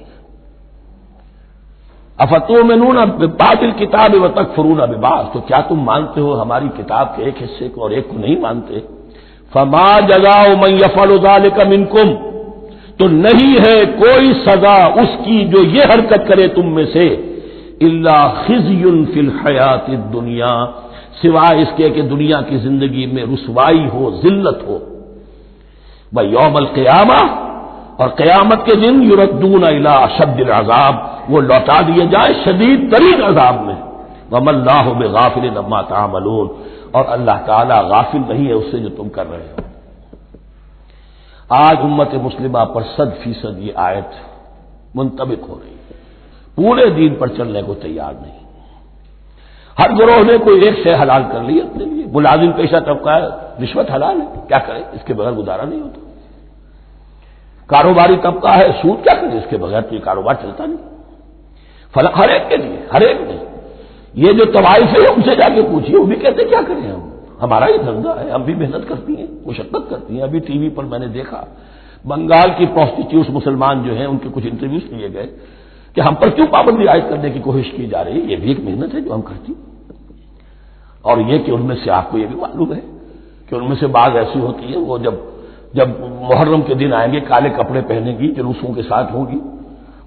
أَفَتُؤْمِنُونَ بِبَعْضِ الْكِتَابِ وَتَكْفُرُونَ بِبَعْضٍ، تو کیا تم مانتے ہو ہماری کتاب کے ایک حصے کو اور ایک کو نہیں مانتے؟ فَمَا جَزَاءُ مَن يَفْعَلُ ذَلِكَ مِنكُمْ، تو نہیں ہے کوئی سزا اس کی جو یہ حرکت کرے تم میں سے، إِلَّا خِزْيٌ فِي الْحَيَاةِ الدُّنْيَا، سوائے اس کے کہ دنیا کی زندگی میں رسوائی ہو، ذلت ہو، وَيَوْمَ الْقِيَامَةِ، اور قیامت کے دن يُرَدُّونَ إِلَىٰ أَشَدِّ الْعَذَابِ، وہ لوٹا دیے جائیں شدید ترین عذاب میں، وَمَا اللَّهُ بِغَافِلٍ عَمَّا تَعْمَلُونَ، اور اللہ تعالیٰ غافل نہیں ہے اس سے جو تم کر رہے ہو۔ آج امت مسلمہ پر 100% یہ آیت منطبق ہو رہی ہے، پورے دین پر چلنے کو تیار نہیں، ہر گروہ نے کوئی ایک شے حلال کر لی اپنے لیے، ملازم پیشہ طبقہ ہے، رشوت حلال ہے، کیا کرے اس کے بغیر گزارا نہیں ہوتا، کاروباری طبقہ ہے، سود کیا کرے اس کے بغیر تو یہ کاروبار چلتا نہیں، ہر ایک کے لیے، ہر ایک نے، یہ جو طوائف ہے ان سے جا کے پوچھیے وہ بھی کہتے کیا کریں ہم، ہمارا ہی دھندا ہے، ہم بھی محنت کرتی ہیں، مشقت کرتی ہیں۔ ابھی ٹی وی پر میں نے دیکھا بنگال کی پروسٹیٹیوٹس مسلمان جو ہیں ان کے کچھ انٹرویوز لیے گئے کہ ہم پر کیوں پابندی عائد کرنے کی کوشش کی جا رہی ہے، یہ بھی ایک محنت ہے جو ہم کرتی ہیں، اور یہ کہ ان میں سے آپ کو یہ بھی معلوم ہے کہ ان میں سے بعض ایسی ہوتی ہے وہ جب محرم کے دن آئیں گے کالے کپڑے پہنے گی، جلوسوں کے ساتھ ہوں گی،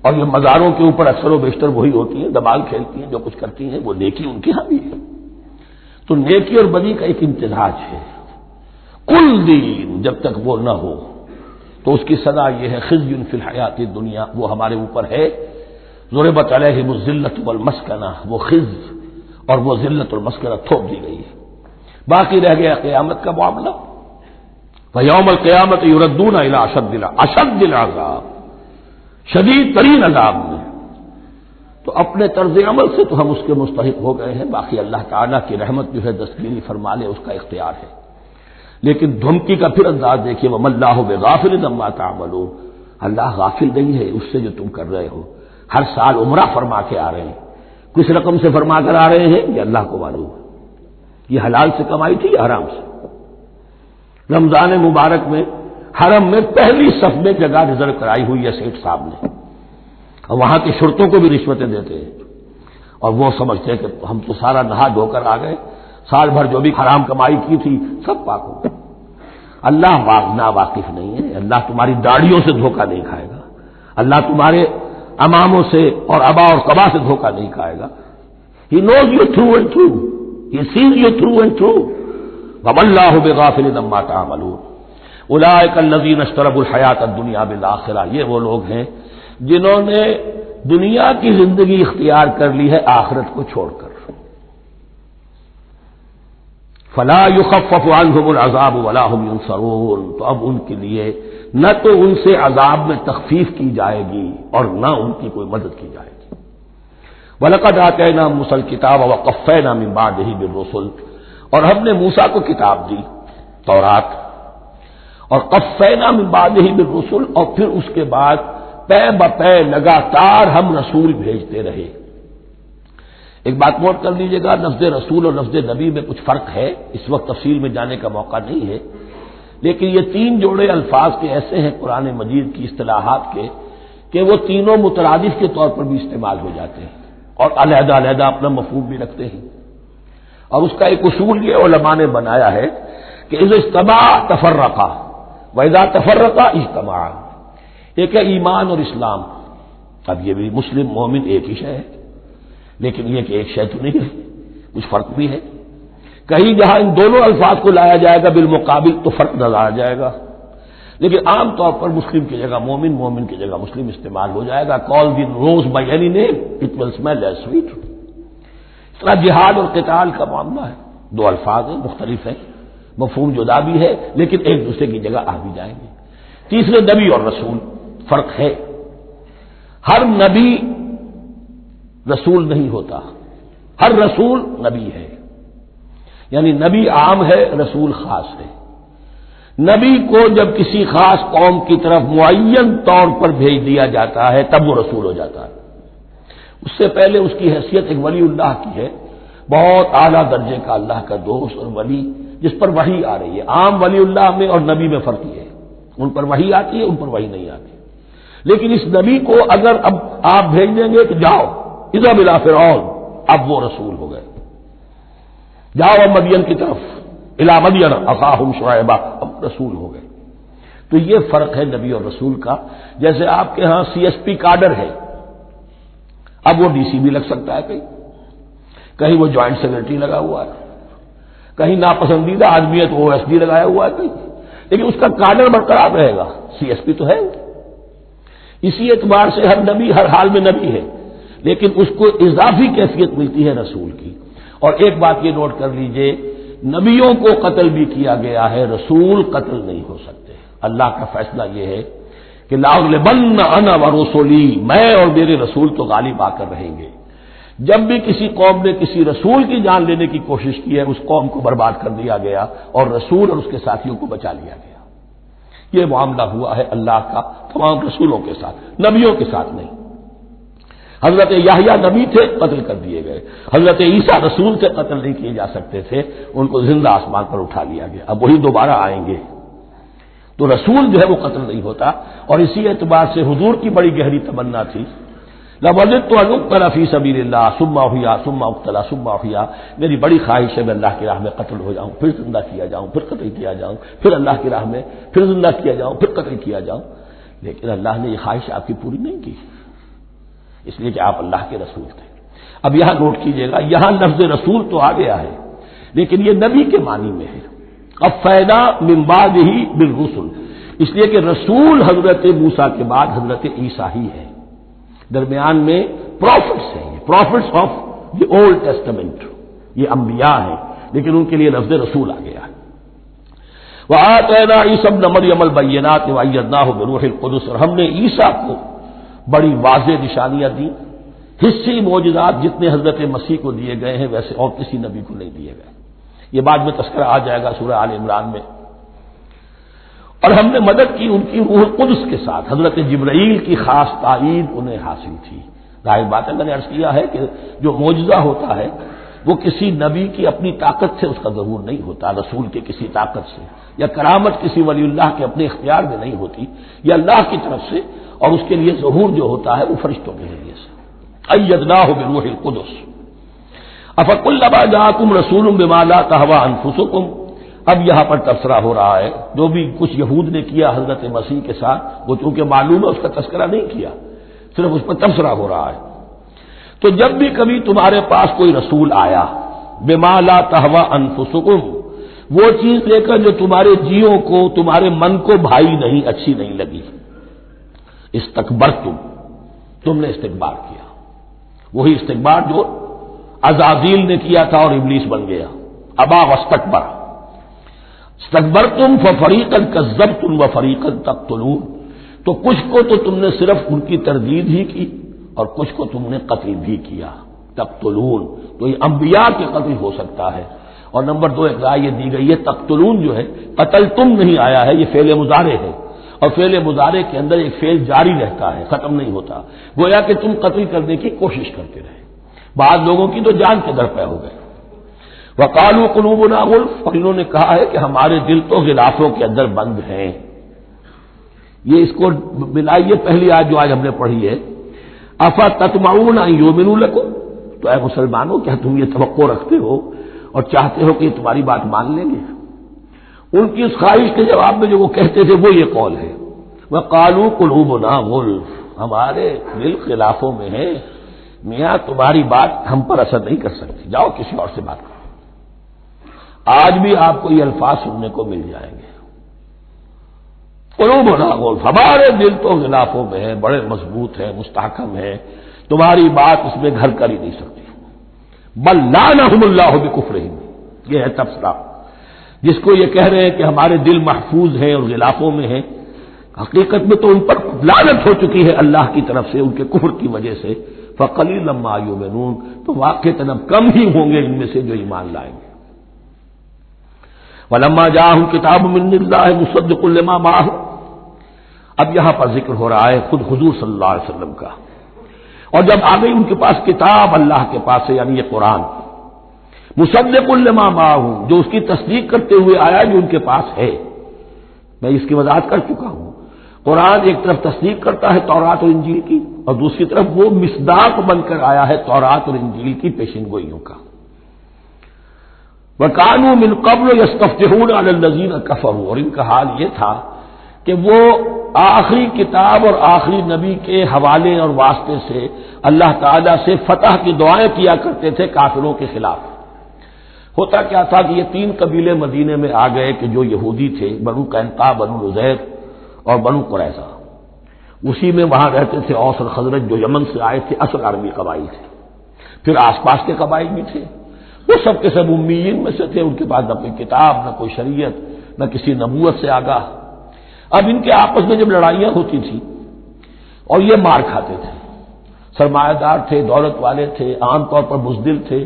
اور یہ مزاروں کے اوپر اکثر و بیشتر وہی ہوتی ہیں، دمال کھیلتی ہیں، جو کچھ کرتی ہیں، وہ نیکی ان کے ہاں بھی ہے۔ تو نیکی اور بدی کا ایک امتزاج ہے۔ کل دین جب تک وہ نہ ہو تو اس کی سزا یہ ہے خزی فی الحیات الدنیا، وہ ہمارے اوپر ہے۔ ضربت علیہم الذلۃ والمسکنہ، وہ خز اور وہ ذلت اور مسکنہ تھوپ دی گئی ہے۔ باقی رہ گیا قیامت کا معاملہ، وَيَوْمَ الْقِيَامَةِ يُرَدُّونَ إِلَىٰ أَشَدِّ الْعَذَابِ، شدید ترین عذاب میں۔ تو اپنے طرز عمل سے تو ہم اس کے مستحق ہو گئے ہیں، باقی اللہ تعالیٰ کی رحمت جو ہے دستگیری فرما لے اس کا اختیار ہے۔ لیکن دھمکی کا پھر انداز دیکھیے، وَمَا اللَّهُ بِغَافِلٍ عَمَّا تَعْمَلُونَ، اللہ غافل نہیں ہے اس سے جو تم کر رہے ہو۔ ہر سال عمرہ فرما کے آ رہے ہیں، کس رقم سے فرما کر آ رہے ہیں یہ اللہ کو معلوم ہے۔ یہ حلال سے کمائی تھی یا حرام سے؟ رمضان مبارک میں حرم میں پہلی صف میں جگہ ریزرو کرائی ہوئی ہے سیٹ صاحب نے، اور وہاں کے شرطوں کو بھی رشوتیں دیتے ہیں، اور وہ سمجھتے ہیں کہ ہم تو سارا نہا دھو کر آ گئے، سال بھر جو بھی حرام کمائی کی تھی سب پاک ہو گئے۔ اللہ نا واقف نہیں ہے، اللہ تمہاری داڑھیوں سے دھوکہ نہیں کھائے گا، اللہ تمہارے اماموں سے اور ابا اور قبا سے دھوکہ نہیں کھائے گا۔ He knows you through and through. He sees you through and through. وَمَا اللَّهُ بِغَافِلٍ عَمَّا تَعْمَلُونَ أُولَٰئِكَ الَّذِينَ اشْتَرَوُا الْحَيَاةَ الدُّنْيَا بِالْآخِرَةِ، یہ وہ لوگ ہیں جنہوں نے دنیا کی زندگی اختیار کر لی ہے آخرت کو چھوڑ کر۔ فَلَا يُخَفَّفُ عَنْهُمُ الْعَذَابُ وَلَا هُمْ يُنصَرُونَ، تو اب ان کے لیے نہ تو ان سے عذاب میں تخفیف کی جائے گی اور نہ ان کی کوئی مدد کی جائے گی۔ وَلَقَدْ آتَيْنَا مُوسَى الْكِتَابَ وَقَفَّيْنَا مِن بَعْدِهِ بِالرُّسُلِ، اور ہم نے موسیٰ کو کتاب دی تورات، اور قفینا من بعدہ بالرسل، اور پھر اس کے بعد پے بپے لگاتار ہم رسول بھیجتے رہے۔ ایک بات نوٹ کر لیجیے گا، لفظ رسول اور لفظ نبی میں کچھ فرق ہے، اس وقت تفصیل میں جانے کا موقع نہیں ہے، لیکن یہ تین جوڑے الفاظ کے ایسے ہیں قرآن مجید کی اصطلاحات کے کہ وہ تینوں مترادف کے طور پر بھی استعمال ہو جاتے ہیں اور علیحدہ علیحدہ اپنا مفہوم بھی رکھتے ہیں۔ اور اس کا ایک اصول یہ علماء نے بنایا ہے کہ اذا اجتمع تفرقا واذا تفرقا اجتمعا، ایک ہے ایمان اور اسلام، اب یہ بھی مسلم مومن ایک ہی شے ہے، لیکن یہ کہ ایک شے تو نہیں ہے، کچھ فرق بھی ہے۔ کہیں جہاں ان دونوں الفاظ کو لایا جائے گا بالمقابل تو فرق نظر آ جائے گا، لیکن عام طور پر مسلم کی جگہ مومن، مومن کی جگہ مسلم استعمال ہو جائے گا۔ Call the rose by any name it will smell as sweet. اس طرح جہاد اور قتال کا معاملہ ہے، دو الفاظ ہیں، مختلف ہیں، مفہوم جدا بھی ہے لیکن ایک دوسرے کی جگہ آ بھی جائیں گے۔ تیسرے نبی اور رسول، فرق ہے، ہر نبی رسول نہیں ہوتا، ہر رسول نبی ہے، یعنی نبی عام ہے، رسول خاص ہے۔ نبی کو جب کسی خاص قوم کی طرف معین طور پر بھیج دیا جاتا ہے تب وہ رسول ہو جاتا ہے، اس سے پہلے اس کی حیثیت ایک ولی اللہ کی ہے، بہت اعلیٰ درجے کا اللہ کا دوست اور ولی جس پر وحی آ رہی ہے۔ عام ولی اللہ میں اور نبی میں فرق یہ ہے، ان پر وحی آتی ہے، ان پر وحی نہیں آتی۔ لیکن اس نبی کو اگر اب آپ بھیج دیں گے کہ جاؤ اذهب الى فرعون، اب وہ رسول ہو گئے، جاؤ اب مدین کی طرف، الى مدین اخاهم شعیبا، اب رسول ہو گئے۔ تو یہ فرق ہے نبی اور رسول کا۔ جیسے آپ کے ہاں سی ایس پی کاڈر ہے، اب وہ ڈی سی بھی لگ سکتا ہے، کہیں وہ جوائنٹ سیکرٹری لگا ہوا ہے، کہیں ناپسندیدہ آدمی ہے تو او ایس ڈی لگایا ہوا ہے کہیں، لیکن اس کا کاڈر برقرار رہے گا، سی ایس پی تو ہے۔ اسی اعتبار سے ہر نبی ہر حال میں نبی ہے، لیکن اس کو اضافی کیفیت ملتی ہے رسول کی۔ اور ایک بات یہ نوٹ کر لیجئے، نبیوں کو قتل بھی کیا گیا ہے، رسول قتل نہیں ہو سکتے۔ اللہ کا فیصلہ یہ ہے کہ لَأَغْلِبَنَّ أَنَا وَرُسُلِي، میں اور میرے رسول تو غالب آ کر رہیں گے۔ جب بھی کسی قوم نے کسی رسول کی جان لینے کی کوشش کی ہے اس قوم کو برباد کر دیا گیا اور رسول اور اس کے ساتھیوں کو بچا لیا گیا۔ یہ معاملہ ہوا ہے اللہ کا تمام رسولوں کے ساتھ، نبیوں کے ساتھ نہیں۔ حضرت یحییٰ نبی تھے، قتل کر دیے گئے۔ حضرت عیسیٰ رسول تھے، قتل نہیں کیے جا سکتے تھے، ان کو زندہ آسمان پر اٹھا لیا گیا، اب وہی دوبارہ آئیں گے۔ تو رسول جو ہے وہ قتل نہیں ہوتا، اور اسی اعتبار سے حضور کی بڑی گہری تمنا تھی، لَوَدِدتُّ أَنْ أُقْتَلَ فِي سَبِيلِ اللَّهِ ثُمَّ أُحْيَا ثُمَّ أُقْتَلَ ثُمَّ أُحْيَا، میری بڑی خواہش ہے میں اللہ کی راہ میں قتل ہو جاؤں، پھر زندہ کیا جاؤں، پھر قتل کیا جاؤں، پھر اللہ کی راہ میں پھر زندہ کیا جاؤں، پھر قتل کیا جاؤں، لیکن اللہ نے یہ خواہش آپ کی پوری نہیں کی۔ اس لیے کہ آپ اللہ کے رسول تھے۔ اب یہاں نوٹ کیجئے گا، یہاں لفظ رسول تو آ گیا ہے لیکن یہ نبی کے معنی میں ہے۔ اب فیدا من بعدہ بالرسل، اس لیے کہ رسول حضرت موسیٰ کے بعد حضرت عیسیٰ ہی ہے، درمیان میں پروفٹس ہیں، یہ prophets of the old testament, یہ انبیاء ہیں لیکن ان کے لیے لفظ رسول آ گیا ہے۔ وآتینا عیسی ابن مریم البینات وایدناہ بروح القدس، اور ہم نے عیسیٰ کو بڑی واضح نشانیاں دی، حصی معجزات جتنے حضرت مسیح کو دیے گئے ہیں ویسے اور کسی نبی کو نہیں دیے گئے، یہ بعد میں تذکرہ آ جائے گا سورہ آل عمران میں۔ اور ہم نے مدد کی ان کی روح القدس کے ساتھ، حضرت جبرائیل کی خاص تائید انہیں حاصل تھی۔ ظاہر بات ہے، میں نے عرض کیا ہے کہ جو معجزہ ہوتا ہے وہ کسی نبی کی اپنی طاقت سے اس کا ظہور نہیں ہوتا، رسول کے کسی طاقت سے، یا کرامت کسی ولی اللہ کے اپنے اختیار میں نہیں ہوتی، یہ اللہ کی طرف سے، اور اس کے لیے ظہور جو ہوتا ہے وہ فرشتوں کے ذریعے سے۔ ایدناہ بروح القدس افکلما جاءکم رسول بما لا تهوى انفسکم، اب یہاں پر تبصرہ ہو رہا ہے، جو بھی کچھ یہود نے کیا حضرت مسیح کے ساتھ وہ چونکہ معلوم ہے اس کا تذکرہ نہیں کیا، صرف اس پر تبصرہ ہو رہا ہے۔ تو جب بھی کبھی تمہارے پاس کوئی رسول آیا بما لا تهوى انفسکم، وہ چیز لے کر جو تمہارے جیوں کو، تمہارے من کو بھائی نہیں، اچھی نہیں لگی، استکبرتم، تم نے استکبار کیا، وہی استکبار جو عزازیل نے کیا تھا اور ابلیس بن گیا، ابا واستکبر، استکبرتم ففریقا کذبتم وفریقا تقتلون، تو کچھ کو تو تم نے صرف ان کی تردید ہی کی اور کچھ کو تم نے قتل بھی کیا، تقتلون، تو یہ انبیاء کے قتل ہو سکتا ہے۔ اور نمبر 2 ایک رائے یہ دی گئی ہے، تقتلون جو ہے قتل تم نہیں آیا ہے، یہ فعل مضارع ہے، اور فعل مضارع کے اندر ایک فعل جاری رہتا ہے، ختم نہیں ہوتا، گویا کہ تم قتل کرنے کی کوشش کرتے رہے۔ بعض لوگوں کی تو جان کے در پہ ہو گئے۔ وقالوا قلوبنا غلف، اور انہوں نے کہا ہے کہ ہمارے دل تو غلافوں کے اندر بند ہیں۔ یہ اس کو ملائیے پہلی آیت جو آج ہم نے پڑھی ہے، افتطمعون ان یؤمنوا لکم، تو اے مسلمانوں کیا تم یہ توقع رکھتے ہو اور چاہتے ہو کہ یہ تمہاری بات مان لیں گے؟ ان کی اس خواہش کے جواب میں جو وہ کہتے تھے وہ یہ قول ہے، وقالوا قلوبنا غلف، ہمارے دل خلافوں میں ہے، میاں تمہاری بات ہم پر اثر نہیں کر سکتی، جاؤ کسی اور سے بات کرو۔ آج بھی آپ کو یہ الفاظ سننے کو مل جائیں گے، قلوبنا غلف، ہمارے دل تو غلافوں میں ہے، بڑے مضبوط ہیں، مستحکم ہیں، تمہاری بات اس میں گھر کر ہی نہیں سکتی۔ بل لعنہم اللہ بکفرہم، یہ ہے تبصرہ، جس کو یہ کہہ رہے ہیں کہ ہمارے دل محفوظ ہیں اور غلافوں میں ہیں، حقیقت میں تو ان پر لعنت ہو چکی ہے اللہ کی طرف سے ان کے کفر کی وجہ سے۔ فقلیلا ما یؤمنون، تو واقعتاً اب کم ہی ہوں گے ان میں سے جو ایمان لائیں گے۔ ولما جاءہم کتاب من اللہ مصدق لما معہم، اب یہاں پر ذکر ہو رہا ہے خود حضور صلی اللہ علیہ وسلم کا، اور جب آ گئی ان کے پاس کتاب اللہ کے پاس سے، یعنی یہ قرآن، مصدق لما معہم، جو اس کی تصدیق کرتے ہوئے آیا جو ان کے پاس ہے، میں اس کی وضاحت کر چکا ہوں۔ قرآن ایک طرف تصدیق کرتا ہے تورات اور انجیل کی، اور دوسری طرف وہ مصداق بن کر آیا ہے تورات اور انجیل کی پیشن گوئیوں کا۔ وَكَانُوا مِن قَبْلُ يَسْتَفْتِحُونَ عَلَى الَّذِينَ كَفَرُوا، اور ان کا حال یہ تھا کہ وہ آخری کتاب اور آخری نبی کے حوالے اور واسطے سے اللہ تعالیٰ سے فتح کی دعائیں کیا کرتے تھے کافروں کے خلاف۔ ہوتا کیا تھا کہ یہ 3 قبیلے مدینے میں آ گئے کہ جو یہودی تھے، بنو قینقاع، بنو نضیر اور بنو قریظہ، اسی میں وہاں رہتے تھے اوس اور خزرج جو یمن سے آئے تھے، اصل عربی قبائل تھے، پھر آس پاس کے قبائل بھی تھے، وہ سب کے سب امیین میں سے تھے، ان کے پاس نہ کوئی کتاب، نہ کوئی شریعت، نہ کسی نبوت سے آگاہ۔ اب ان کے آپس میں جب لڑائیاں ہوتی تھیں اور یہ مار کھاتے تھے، سرمایہ دار تھے، دولت والے تھے، عام طور پر بزدل تھے،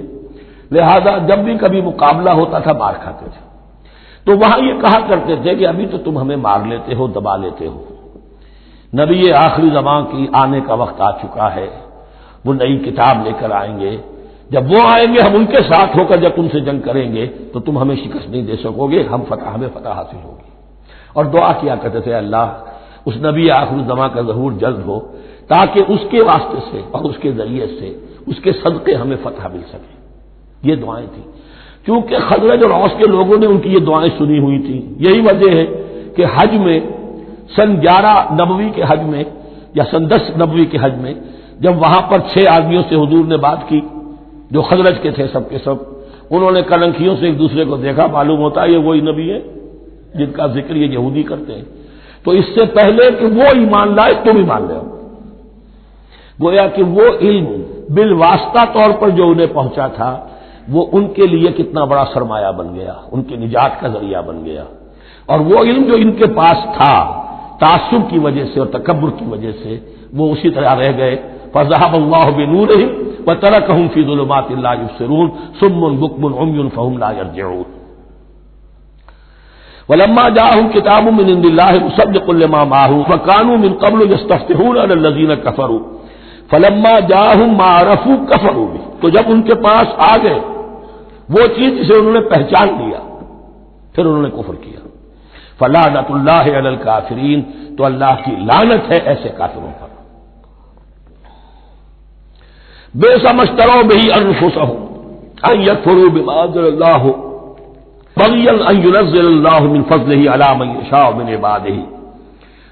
لہذا جب بھی کبھی مقابلہ ہوتا تھا مار کھاتے تھے، تو وہاں یہ کہا کرتے تھے کہ ابھی تو تم ہمیں مار لیتے ہو، دبا لیتے ہو، نبی آخری زمان کی آنے کا وقت آ چکا ہے، وہ نئی کتاب لے کر آئیں گے، جب وہ آئیں گے ہم ان کے ساتھ ہو کر جب تم سے جنگ کریں گے تو تم ہمیں شکست نہیں دے سکو گے، ہمیں فتح حاصل ہوگی۔ اور دعا کیا کرتے تھے اللہ اس نبی آخری زمان کا ظہور جلد ہو تاکہ اس کے واسطے سے اور اس کے ذریعے سے اس کے صدقے ہمیں فتح مل سکے، یہ دعائیں تھیں۔ چونکہ خزرج اور اوس کے لوگوں نے ان کی یہ دعائیں سنی ہوئی تھیں، یہی وجہ ہے کہ حج میں سن 11 نبوی کے حج میں یا سن 10 نبوی کے حج میں جب وہاں پر 6 آدمیوں سے حضور نے بات کی جو خزرج کے تھے سب کے سب، انہوں نے کلنکھیوں سے ایک دوسرے کو دیکھا، معلوم ہوتا ہے یہ وہی نبی ہے جن کا ذکر یہ یہودی کرتے ہیں، تو اس سے پہلے کہ وہ ایمان لائے تم ایمان لے آؤ۔ گویا کہ وہ علم بالواسطہ طور پر جو انہیں پہنچا تھا وہ ان کے لیے کتنا بڑا سرمایہ بن گیا، ان کی نجات کا ذریعہ بن گیا، اور وہ علم جو ان کے پاس تھا تعصب کی وجہ سے اور تکبر کی وجہ سے وہ اسی طرح رہ گئے۔ فَذَهَبَ اللَّهُ بِنُورِهِمْ وَتَرَكَهُمْ فِي ظُلُمَاتٍ لَا يُبْصِرُونَ صُمٌّ بُكْمٌ عُمْيٌ فَهُمْ لَا يَرْجِعُونَ۔ وَلَمَّا جَاءَهُمْ كِتَابٌ مِّنْ عِندِ اللَّهِ مُصَدِّقٌ لِّمَا مَعَهُمْ وَكَانُوا مِن قَبْلُ يَسْتَفْتِحُونَ عَلَى الَّذِينَ كَفَرُوا فَلَمَّا جَاءَهُم مَّا عَرَفُوا كَفَرُوا بِهِ، تو جب ان کے پاس آ گئے وہ چیز جسے انہوں نے پہچان لیا پھر انہوں نے کفر کیا۔ فَلَعْنَةُ اللَّهِ عَلَى الْكَافِرِينَ، تو اللہ کی لعنت ہے ایسے کافروں پر۔ بئس ما اشتروا به انفسهم ان يكفروا بما انزل الله بغيا ان ينزل الله من فضله على من يشاء من عباده،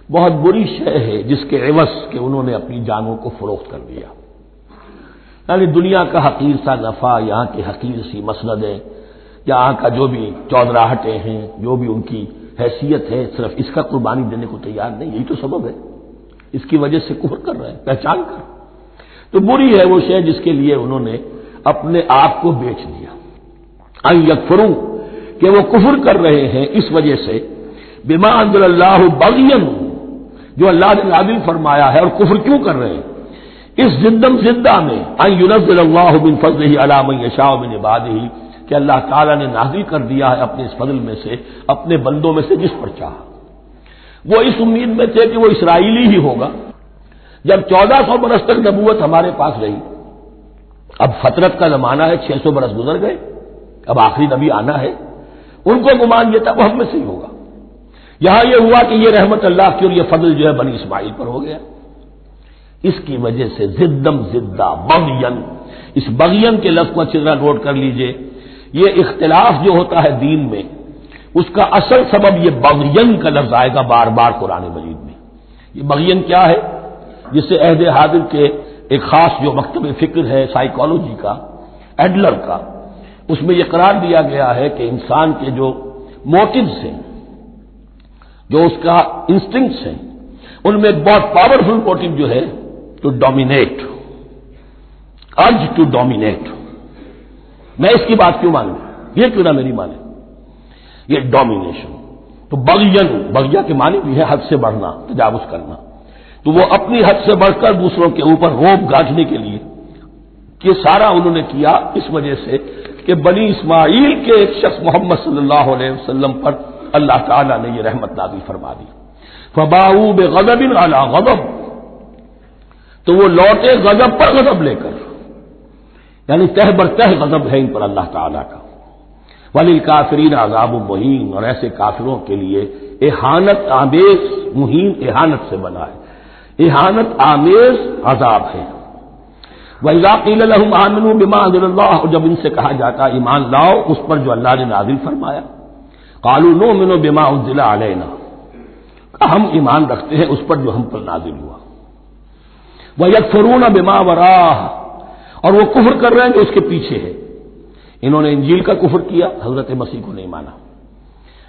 بہت بری شے ہے جس کے عوض کہ انہوں نے اپنی جانوں کو فروخت کر دیا، یعنی دنیا کا حقیر سا نفع، یہاں کی حقیر سی مسندیں، یہاں کا جو بھی چودراہٹیں ہیں، جو بھی ان کی حیثیت ہے، صرف اس کا قربانی دینے کو تیار نہیں، یہی تو سبب ہے، اس کی وجہ سے کفر کر رہے ہیں پہچان کر۔ تو بری ہے وہ شے جس کے لیے انہوں نے اپنے آپ کو بیچ دیا۔ ان یکفروا، کہ وہ کفر کر رہے ہیں اس وجہ سے بما انزل اللہ بغیا، جو اللہ نے نازل فرمایا ہے، اور کفر کیوں کر رہے ہیں اس زدہ میں ان ينزل اللہ من فضلہ علی من یشاء من عبادہ، کہ اللہ تعالیٰ نے نازل کر دیا ہے اپنے اس فضل میں سے اپنے بندوں میں سے جس پر چاہا۔ وہ اس امید میں تھے کہ وہ اسرائیلی ہی ہوگا۔ جب 1400 برس تک نبوت ہمارے پاس رہی، اب فترت کا زمانہ ہے، 600 برس گزر گئے، اب آخری نبی آنا ہے، ان کو گمان یہ تھا وہ ہم میں سے ہی ہوگا۔ یہاں یہ ہوا کہ یہ رحمت اللہ کی اور یہ فضل جو ہے بنی اسماعیل پر ہو گیا، اس کی وجہ سے زدہ بغین، اس بغین کے لفظ کو اچھی طرح نوٹ کر لیجئے، یہ اختلاف جو ہوتا ہے دین میں اس کا اصل سبب یہ بغین کا لفظ آئے گا بار بار قرآن مجید میں۔ یہ بغین کیا ہے؟ جسے عہد حاضر کے ایک خاص جو مکتب فکر ہے سائیکالوجی کا، ایڈلر کا، اس میں یہ قرار دیا گیا ہے کہ انسان کے جو موٹیوز ہیں، جو اس کا انسٹنکٹس ہیں، ان میں ایک بہت پاورفل موٹیو جو ہے to dominate, urge to dominate. میں اس کی بات کیوں مانوں، یہ کیوں نہ میری مانے، یہ ڈومینیشن۔ تو بغیا کے معنی بھی ہے حد سے بڑھنا، تجاوز کرنا، تو وہ اپنی حد سے بڑھ کر دوسروں کے اوپر روب گاٹھنے کے لیے یہ سارا انہوں نے کیا اس وجہ سے کہ بنی اسماعیل کے ایک شخص محمد صلی اللہ علیہ وسلم پر اللہ تعالیٰ نے یہ رحمت نازل فرما دی۔ فباؤوا بغضب علی غضب، تو وہ لوٹے غضب پر غضب لے کر، یعنی تہ بر تہ غضب ہے ان پر اللہ تعالیٰ کا۔ وللکافرین عذاب مہین، اور ایسے کافروں کے لیے اہانت آمیز، مہین اہانت سے بنا ہے، اہانت آمیز عذاب ہے۔ وَإِذَا قِيلَ لَهُمْ آمِنُوا بِمَا أَنزَلَ اللَّهُ، اور جب ان سے کہا جاتا ایمان لاؤ اس پر جو اللہ نے نازل فرمایا، قَالُوا نُؤْمِنُ بِمَا أُنزِلَ عَلَيْنَا، ہم ایمان رکھتے ہیں اس پر جو ہم پر نازل ہوا۔ وَيَكْفُرُونَ بِمَا وَرَاءَهُ، اور وہ کفر کر رہے ہیں جو اس کے پیچھے ہے۔ انہوں نے انجیل کا کفر کیا، حضرت مسیح کو نہیں مانا،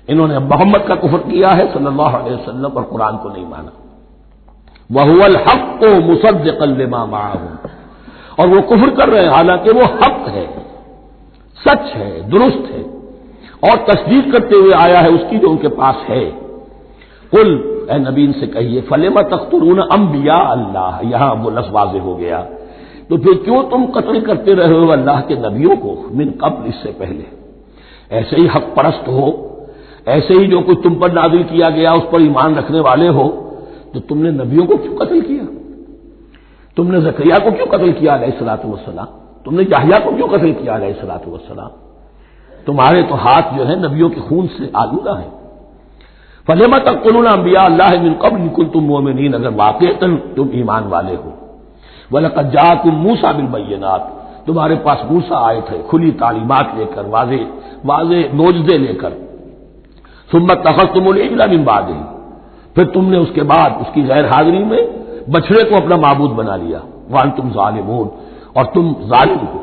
انہوں نے محمد کا کفر کیا ہے صلی اللہ علیہ وسلم، اور قرآن کو نہیں مانا۔ وَهُوَ الْحَقُّ مُصَدِّقًا لِمَا مَعَهُمْ، اور وہ کفر کر رہے ہیں حالانکہ وہ حق ہے، سچ ہے، درست ہے، اور تصدیق کرتے ہوئے آیا ہے اس کی جو ان کے پاس ہے۔ قل، اے نبی ان سے کہیے، فَلِمَ تَقْتُلُونَ أَنبِيَاءَ اللَّهِ، یہاں وہ لفظ واضح ہو گیا، تو پھر کیوں تم قتل کرتے رہے ہو اللہ کے نبیوں کو، من قبل، اس سے پہلے، ایسے ہی حق پرست ہو، ایسے ہی جو کچھ تم پر نازل کیا گیا اس پر ایمان رکھنے والے ہو، تو تم نے نبیوں کو کیوں قتل کیا؟ تم نے زکریا کو کیوں قتل کیا علیہ الصلوۃ والسلام؟ تم نے یحییٰ کو کیوں قتل کیا علیہ الصلوۃ والسلام؟ تمہارے تو ہاتھ جو ہے نبیوں کے خون سے آلودہ ہیں۔ فَلِمَ تَقْتُلُونَ أَنبِيَاءَ اللَّهِ مِن قَبْلِ إِن كُنتُم مُّؤْمِنِينَ، اگر واقعتاً تم ایمان والے ہو۔ وَلَقَدْ جَاءَكُم مُوسَىٰ بِالْبَيِّنَاتِ، تمہارے پاس موسیٰ آئے تھے کھلی تعلیمات لے کر، واضح معجزے لے کر۔ ثُمَّ اتَّخَذْتُمُ الْعِجْلَ مِن بَعْدِهِ، پھر تم نے اس کے بعد اس کی غیر حاضری میں بچڑے کو اپنا معبود بنا لیا، وانتم ظالمون، اور تم ظالم ہو۔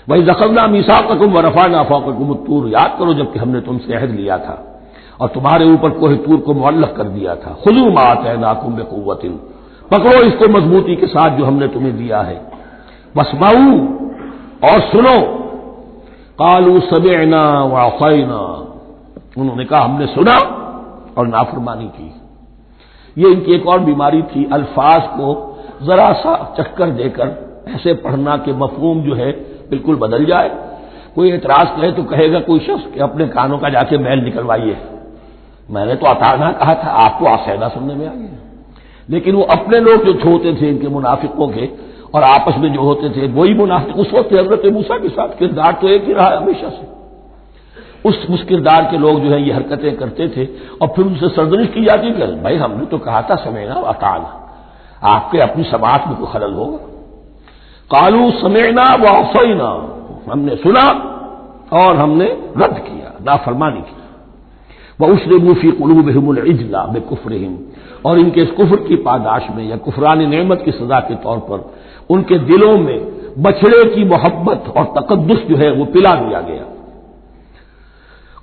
وَإِذْ أَخَذْنَا مِيثَاقَكُمْ وَرَفَعْنَا فَوْقَكُمُ الطُّورَ، یاد کرو جب کہ ہم نے تم سے عہد لیا تھا اور تمہارے اوپر کوہ طور کو معلق کر دیا تھا۔ خُذُوا مَا آتَيْنَاكُمْ بِقُوَّةٍ، پکڑو اس کو مضبوطی کے ساتھ جو ہم نے تمہیں دیا ہے۔ وَاسْمَعُوا، اور سنو۔ قَالُوا سَمِعْنَا وَعَصَيْنَا، انہوں نے کہا ہم نے سنا اور نافرمانی کی۔ یہ ان کی ایک اور بیماری تھی، الفاظ کو ذرا سا چکر دے کر ایسے پڑھنا کہ مفہوم جو ہے بالکل بدل جائے۔ کوئی اعتراض کرے تو کہے گا کوئی شخص کہ اپنے کانوں کا جا کے میل نکلوائیے، میں نے تو اطعنا کہا تھا، آپ کو آسینا سننے میں آئی ہے۔ لیکن وہ اپنے لوگ جو ہوتے تھے ان کے منافقوں کے، اور آپس میں جو ہوتے تھے وہی منافق اس وقت حضرت موسیٰ کے ساتھ کردار تو ایک ہی رہا ہے ہمیشہ سے۔ اس کردار کے لوگ جو ہے یہ حرکتیں کرتے تھے، اور پھر ان سے سرزنش کی جاتی کہ بھائی ہم نے تو کہا تھا سمعنا واطعنا، آپ کے اپنی سماعت میں کوئی خلل ہوگا۔ قالوا سمعنا وعصینا، ہم نے سنا اور ہم نے رد کیا، نافرمانی کی۔ وَأُشْرِبُوا فِي قُلُوبِهِمُ الْعِجْلَ بِكُفْرِهِمْ، اور ان کے اس کفر کی پاداش میں یا کفران نعمت کی سزا کے طور پر ان کے دلوں میں بچھڑے کی محبت اور تقدس جو ہے وہ پلا دیا گیا۔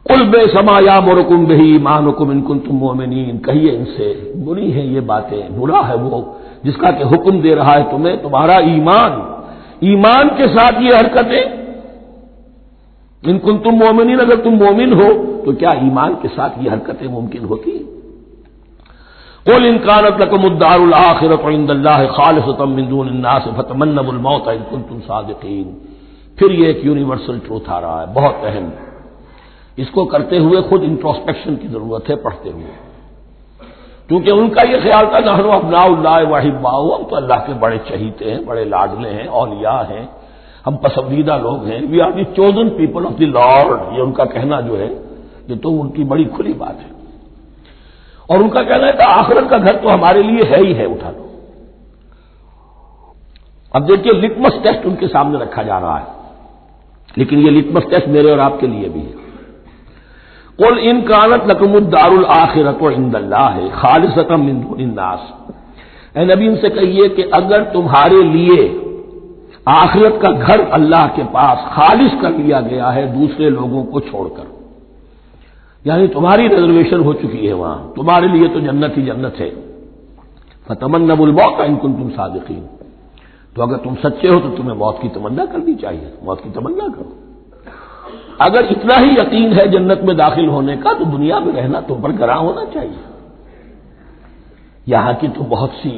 قُلْ بِئْسَ مَا يَأْمُرُكُم بِهِ إِيمَانُكُمْ إِن كُنتُم مُّؤْمِنِينَ، کہیے ان سے بری ہیں یہ باتیں، برا ہے وہ جس کا کہ حکم دے رہا ہے تمہیں تمہارا ایمان کے ساتھ یہ حرکتیں۔ ان کنتم مومنین، اگر تم مومن ہو تو کیا ایمان کے ساتھ یہ حرکتیں ممکن ہوتی؟ قل ان كانت لكم الدار الآخرة عند الله خالصة من دون الناس فتمنوا الموت ان كنتم صادقين۔ پھر یہ ایک یونیورسل ٹروتھ آ رہا ہے، بہت اہم، اس کو کرتے ہوئے خود انٹروسپیکشن کی ضرورت ہے پڑھتے ہوئے، کیونکہ ان کا یہ خیال تھا نحن ابناء اللہ واحباؤہ، ہم تو اللہ کے بڑے چہیتے ہیں، بڑے لاڈلے ہیں، اولیاء ہیں، ہم پسندیدہ لوگ ہیں، we are the chosen people of the lord, یہ ان کا کہنا جو ہے یہ تو ان کی بڑی کھلی بات ہے۔ اور ان کا کہنا ہے کہ آخرت کا گھر تو ہمارے لیے ہے ہی ہے، اٹھا لو۔ اب دیکھیے لٹمس ٹیسٹ ان کے سامنے رکھا جا رہا ہے، لیکن یہ لٹمس ٹیسٹ میرے اور آپ کے لیے بھی ہے۔ قل ان كانت لكم الدار الآخرة عند الله خالصة من دون الناس، اے نبی ان سے کہیے کہ اگر تمہارے لیے آخرت کا گھر اللہ کے پاس خالص کر لیا گیا ہے دوسرے لوگوں کو چھوڑ کر، یعنی تمہاری ریزرویشن ہو چکی ہے وہاں، تمہارے لیے تو جنت ہی جنت ہے، فتمنوا الموت ان کنتم صادقین، تو اگر تم سچے ہو تو تمہیں موت کی تمنا کرنی چاہیے، موت کی تمنا کرو۔ اگر اتنا ہی یقین ہے جنت میں داخل ہونے کا تو دنیا میں رہنا تم پر گراں ہونا چاہیے۔ یہاں کی تو بہت سی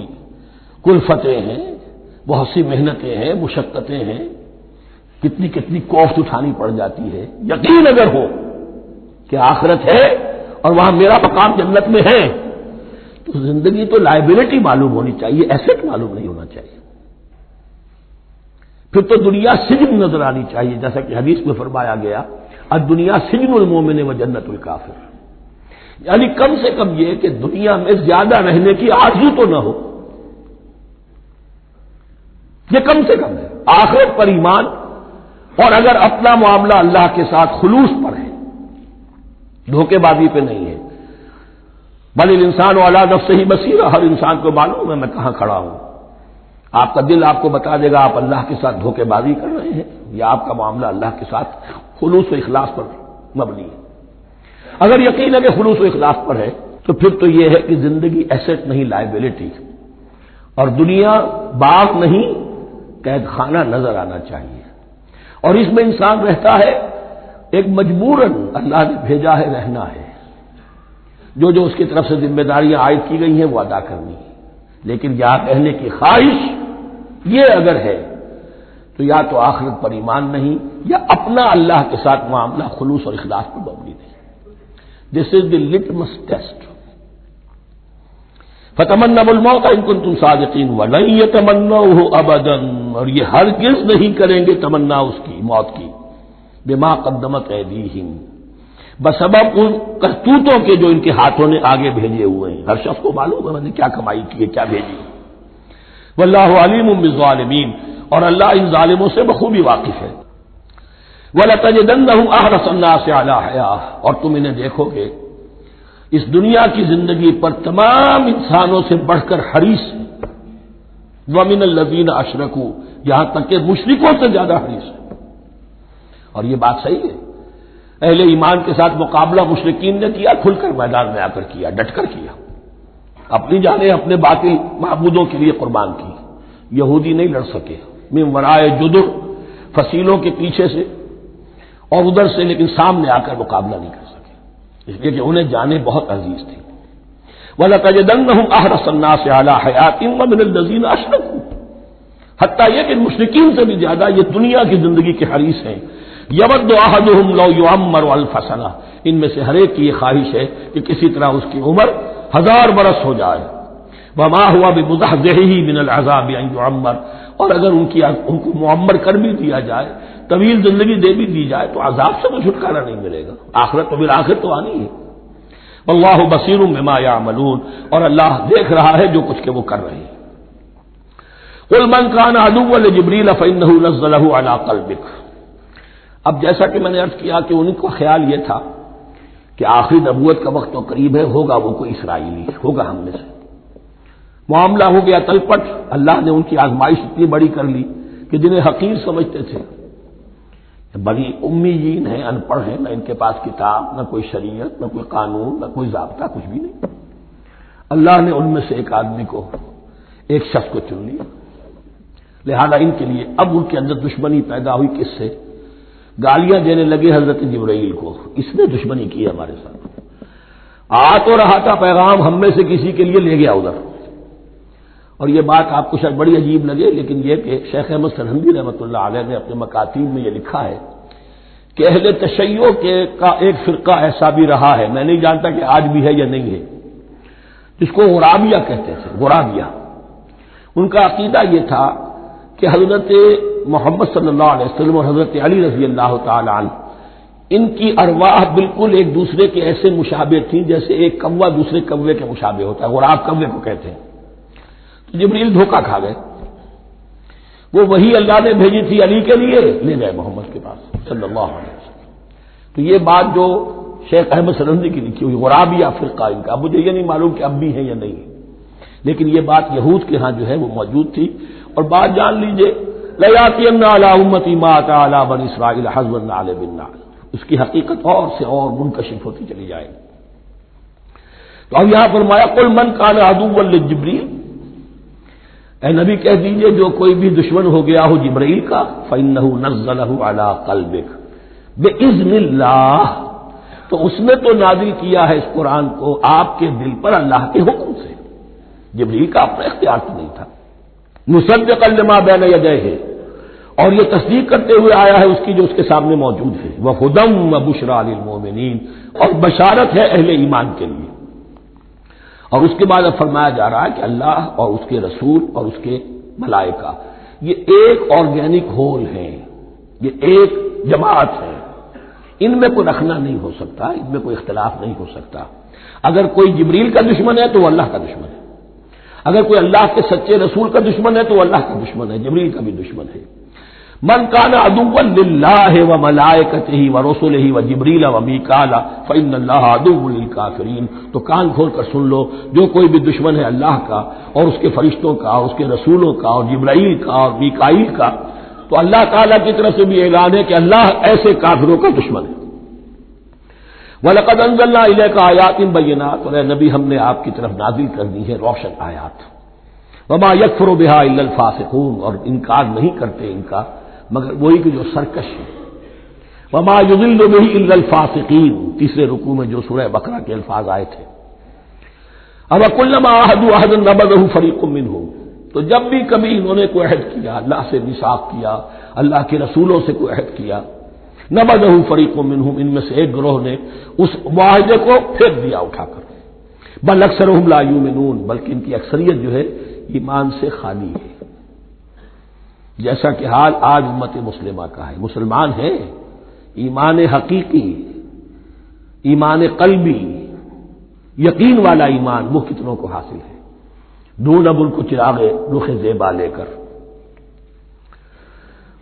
کلفتیں ہیں، بہت سی محنتیں ہیں، مشقتیں ہیں، کتنی کتنی کوفت اٹھانی پڑ جاتی ہے۔ یقین اگر ہو کہ آخرت ہے اور وہاں میرا مقام جنت میں ہے تو زندگی تو لائبلٹی معلوم ہونی چاہیے، ایسٹ معلوم نہیں ہونا چاہیے۔ پھر تو دنیا سجن نظر آنی چاہیے، جیسا کہ حدیث میں فرمایا گیا الدنیا سجن المومن و جنت الکافر، یعنی کم سے کم یہ کہ دنیا میں زیادہ رہنے کی آرزو تو نہ ہو، یہ کم سے کم ہے۔ آخرت پر ایمان، اور اگر اپنا معاملہ اللہ کے ساتھ خلوص پر ہے، دھوکے بازی پہ نہیں ہے، بل الانسان علی نفسہ بصیرہ، ہر انسان کو معلوم ہے میں کہاں کھڑا ہوں۔ آپ کا دل آپ کو بتا دے گا آپ اللہ کے ساتھ دھوکے بازی کر رہے ہیں یا آپ کا معاملہ اللہ کے ساتھ خلوص و اخلاص پر مبنی ہے۔ اگر یقین ہے کہ خلوص و اخلاص پر ہے تو پھر تو یہ ہے کہ زندگی ایسٹ نہیں لائبلٹی، اور دنیا باغ نہیں قید خانہ نظر آنا چاہیے، اور اس میں انسان رہتا ہے ایک مجبوراً اللہ نے بھیجا ہے رہنا ہے، جو اس کی طرف سے ذمہ داریاں عائد کی گئی ہیں وہ ادا کرنی ہے، لیکن یہاں رہنے کی خواہش یہ اگر ہے تو یا تو آخرت پر ایمان نہیں یا اپنا اللہ کے ساتھ معاملہ خلوص اور اخلاص پر مبنی نہیں۔ دس از دی لٹمس ٹیسٹ۔ فتمنوا الموت ان کنتم صادقین ولن یتمنوه ابدا، اور یہ ہرگز نہیں کریں گے تمنا اس کی موت کی، بما قدمت ایدیہم، بسبب ان کرتوتوں کے جو ان کے ہاتھوں نے آگے بھیجے ہوئے ہیں۔ ہر شخص کو معلوم ہے میں نے کیا کمائی کی ہے، کیا بھیجی ہے۔ واللہ علیم بالظالمین، اور اللہ ان ظالموں سے بخوبی واقف ہے۔ وَلَتَجِدَنَّهُمْ أَحْرَصَ النَّاسِ عَلَىٰ حَيَاةٍ، اور تم انہیں دیکھو گے اس دنیا کی زندگی پر تمام انسانوں سے بڑھ کر حریص، وَمِنَ الَّذِينَ أَشْرَكُوا، یہاں تک کہ مشرکوں سے زیادہ حریص ہے. اور یہ بات صحیح ہے. اہل ایمان کے ساتھ مقابلہ مشرکین نے کیا، کھل کر میدان میں آ کر کیا، ڈٹ کر کیا، اپنی جانیں اپنے باطل معبودوں کے لیے قربان کی. یہودی نہیں لڑ سکے، من ورائے جدر، فصیلوں کے پیچھے سے اور ادھر سے، لیکن سامنے آ کر مقابلہ نہیں کر سکے، اس لیے کہ انہیں جانیں بہت عزیز تھی. وَلَتَجِدَنَّهُمْ أَحْرَصَ النَّاسِ عَلَىٰ حَيَاةٍ وَمِنَ الَّذِينَ أَشْرَكُوا، حتیٰ یہ کہ مشرکین سے بھی زیادہ یہ دنیا کی زندگی کے حریص ہیں. یود احدہم لو یعمر الف سنہ، ان میں سے ہر ایک کی یہ خواہش ہے کہ کسی طرح اس کی عمر 1000 برس ہو جائے. وما هو بمزحزحه من العذاب ان يعمر، اور اگر ان کو معمر کر بھی دیا جائے، طویل زندگی دے بھی دی جائے، تو عذاب سے تو چھٹکارا نہیں ملے گا. آخرت تو بالآخر تو آنی ہے. واللہ بصیر بما یعملون، اور اللہ دیکھ رہا ہے جو کچھ کہ وہ کر رہے ہیں. قل من كان عدوا لجبريل فإنه نزله على قلبك. اب جیسا کہ میں نے عرض کیا کہ ان کا خیال یہ تھا کہ آخری نبوت کا وقت تو قریب ہے، ہوگا وہ کوئی اسرائیلی، ہوگا ہم میں سے. معاملہ ہو گیا تلپٹ. اللہ نے ان کی آزمائش اتنی بڑی کر لی کہ جنہیں حقیر سمجھتے تھے، بڑی امیین ہیں، ان پڑھ ہیں، نہ ان کے پاس کتاب، نہ کوئی شریعت، نہ کوئی قانون، نہ کوئی ضابطہ، کچھ بھی نہیں. اللہ نے ان میں سے ایک آدمی کو، ایک شخص کو چن لیا. لہذا ان کے لیے اب ان کے اندر دشمنی پیدا ہوئی. کس سے؟ گالیاں دینے لگے حضرت جبرائیل کو، اس نے دشمنی کی ہمارے ساتھ. آ تو رہا تھا پیغام ہم میں سے کسی کے لیے، لے گیا ادھر. اور یہ بات آپ کو شاید بڑی عجیب لگے، لیکن یہ کہ شیخ احمد سرہندی رحمۃ اللہ علیہ نے اپنے مکاتیب میں یہ لکھا ہے کہ اہل تشیع کا ایک فرقہ ایسا بھی رہا ہے، میں نہیں جانتا کہ آج بھی ہے یا نہیں ہے، جس کو غرابیہ کہتے تھے. غرابیہ، ان کا عقیدہ یہ تھا کہ حضرت محمد صلی اللہ علیہ وسلم اور حضرت علی رضی اللہ تعالی عنہ، ان کی ارواح بالکل ایک دوسرے کے ایسے مشابہ تھیں جیسے ایک کوا دوسرے کوے کے مشابہ ہوتا ہے. غراب کوے کو کہتے ہیں. تو جبریل دھوکہ کھا گئے. وہ وہی اللہ نے بھیجی تھی علی کے لیے، لے گئے محمد کے پاس صلی اللہ علیہ وسلم. تو یہ بات جو شیخ احمد سرہندی کی لکھی ہوئی غرابیہ فرقہ ان کا، مجھے یہ نہیں معلوم کہ اب بھی ہے یا نہیں، لیکن یہ بات یہود کے ہاں جو ہے وہ موجود تھی. اور بات جان لیجئے، لَيَأْتِيَنَّ عَلَىٰ أُمَّتِي مَا أَتَىٰ عَلَىٰ بَنِي إِسْرَائِيلَ حَزْوَ النَّعْلِ بِالنَّعْلِ، اس کی حقیقت اور سے اور منکشف ہوتی چلی جائے گی. تو اب یہاں فرمایا قُلْ مَنْ كَانَ عَدُوًّا لِجِبْرِيلَ، اے نبی کہہ دیجئے جو کوئی بھی دشمن ہو گیا ہو جبرائیل کا، فَإِنَّهُ نَزَّلَهُ عَلَىٰ قَلْبِكَ بِإِذْنِ اللَّهِ، تو اس نے تو نازل کیا ہے اس قرآن کو آپ کے دل پر اللہ کے حکم سے. جبرائیل کا اپنا اختیار تو نہیں تھا. مصدقا لما بین یدیہ، اور یہ تصدیق کرتے ہوئے آیا ہے اس کی جو اس کے سامنے موجود ہے. وہدی وبشریٰ للمؤمنین، اور بشارت ہے اہل ایمان کے لیے. اور اس کے بعد اب فرمایا جا رہا ہے کہ اللہ اور اس کے رسول اور اس کے ملائکہ یہ ایک آرگینک ہول ہیں، یہ ایک جماعت ہے. ان میں کوئی رکھنا نہیں ہو سکتا، ان میں کوئی اختلاف نہیں ہو سکتا. اگر کوئی جبریل کا دشمن ہے تو وہ اللہ کا دشمن ہے، اگر کوئی اللہ کے سچے رسول کا دشمن ہے تو وہ اللہ کا دشمن ہے، جبریل کا بھی دشمن ہے. من کان عدوا للہ وملائکتہ ورسلہ وجبریل ومیکال فإن اللہ عدو للکافرین. تو کان کھول کر سن لو، جو کوئی بھی دشمن ہے اللہ کا اور اس کے فرشتوں کا اور اس کے رسولوں کا اور جبرائیل کا اور میکائیل کا، تو اللہ تعالیٰ کی طرف سے بھی اعلان ہے کہ اللہ ایسے کافروں کا دشمن ہے. وَلَقَدْ أَنزَلْنَا إِلَيْكَ آيَاتٍ بَيِّنَاتٍ، اور اے نبی ہم نے آپ کی طرف نازل کر دی ہے روشن آیات. وَمَا يَكْفُرُ بِهَا إِلَّا الْفَاسِقُونَ، اور انکار نہیں کرتے ان کا مگر وہی کہ جو سرکش ہے. وَمَا يُضِلُّ بِهِ إِلَّا الْفَاسِقِينَ، تیسرے رکوع میں جو سورہ بقرہ کے الفاظ آئے تھے. أَوَكُلَّمَا عَاهَدُوا عَهْدًا نَبَذَهُ فَرِيقٌ مِّنْهُمْ، تو جب بھی کبھی انہوں نے کوئی عہد کیا، اللہ سے میثاق کیا، اللہ کے رسولوں سے کوئی عہد کیا، نبذہ فریق منہم، ان میں سے ایک گروہ نے اس معاہدے کو پھینک دیا اٹھا کر. بل اکثرہم لا یؤمنون، بلکہ ان کی اکثریت جو ہے ایمان سے خالی ہے. جیسا کہ حال آج امت مسلمہ کا ہے. مسلمان ہیں، ایمان حقیقی، ایمان قلبی، یقین والا ایمان وہ کتنوں کو حاصل ہے. ڈھونڈ اب ان کو چراغ رخ زیبا لے کر.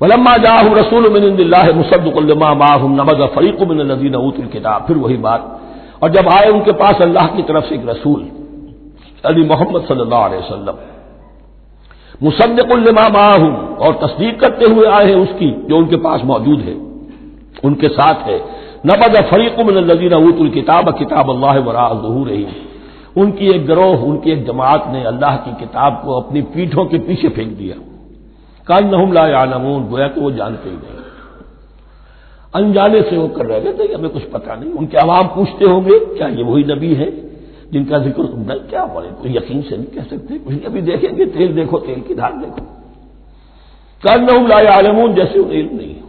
ولما جاءهم رسول من عند الله مصدق لما معهم نبذ فريق من الذين اوتوا الكتاب، پھر وہی بات. اور جب آئے ان کے پاس اللہ کی طرف سے ایک رسول یعنی محمد صلی اللہ علیہ وسلم، مصدق لما معہم، اور تصدیق کرتے ہوئے آئے ہیں اس کی جو ان کے پاس موجود ہے، ان کے ساتھ ہے۔ نبذ فریق من الذین اوتوا الکتاب کتاب اللہ وراء ظہورہم، ان کی ایک گروہ، ان کی ایک جماعت نے اللہ کی کتاب کو اپنی پیٹھوں کے پیچھے پھینک دیا، کأنہم لا یعلمون، گویا کہ وہ جانتے ہی نہیں، انجانے سے وہ کر رہے تھے کہ ہمیں کچھ پتہ نہیں۔ ان کے عوام پوچھتے ہوں گے کیا یہ وہی نبی ہے جن کا ذکر نہیں؟ کیا بولے، کوئی یقین سے نہیں کہہ سکتے، کچھ نہیں، ابھی دیکھیں گے، تیل دیکھو، تیل کی دھار دیکھو، کأنہم لا یعلمون، جیسے انہیں علم نہیں۔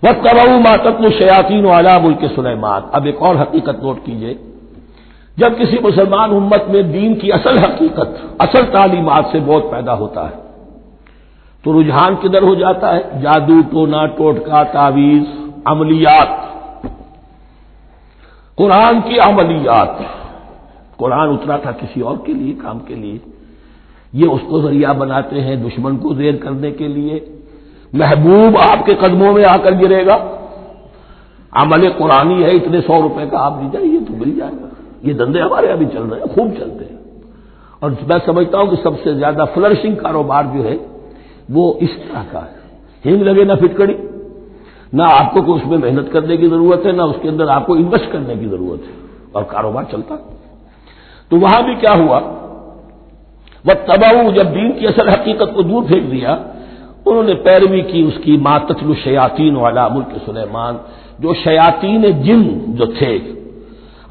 واتبعوا ما تتلو الشیاطین علی ملک سلیمان، اب ایک اور حقیقت نوٹ کیجئے، جب کسی مسلمان امت میں دین کی اصل حقیقت، اصل تعلیمات سے بہت پیدا ہوتا ہے تو رجحان کدھر ہو جاتا ہے؟ جادو، ٹونا ٹوٹکا، تعویذ، عملیات، قرآن کی عملیات۔ قرآن اترا تھا کسی اور کے لیے، کام کے لیے، یہ اس کو ذریعہ بناتے ہیں دشمن کو زیر کرنے کے لیے۔ محبوب آپ کے قدموں میں آ کر گرے گا، عمل قرآنی ہے، اتنے 100 روپے کا آپ دیجیے تو مل جائے گا۔ یہ دندے ہمارے ابھی چل رہے ہیں، خوب چلتے ہیں، اور میں سمجھتا ہوں کہ سب سے زیادہ فلرشنگ کاروبار جو ہے وہ اس طرح کا ہے۔ ہنگ لگے نہ پھٹکڑی، نہ آپ کو کوئی اس میں محنت کرنے کی ضرورت ہے، نہ اس کے اندر آپ کو انویسٹ کرنے کی ضرورت ہے، اور کاروبار چلتا۔ تو وہاں بھی کیا ہوا، واتبعوا، جب دین کی اصل حقیقت کو دور پھینک دیا، انہوں نے پیروی کی اس کی ما تتلو الشیاطین علی ملک سلیمان، جو شیاطین جن جو تھے،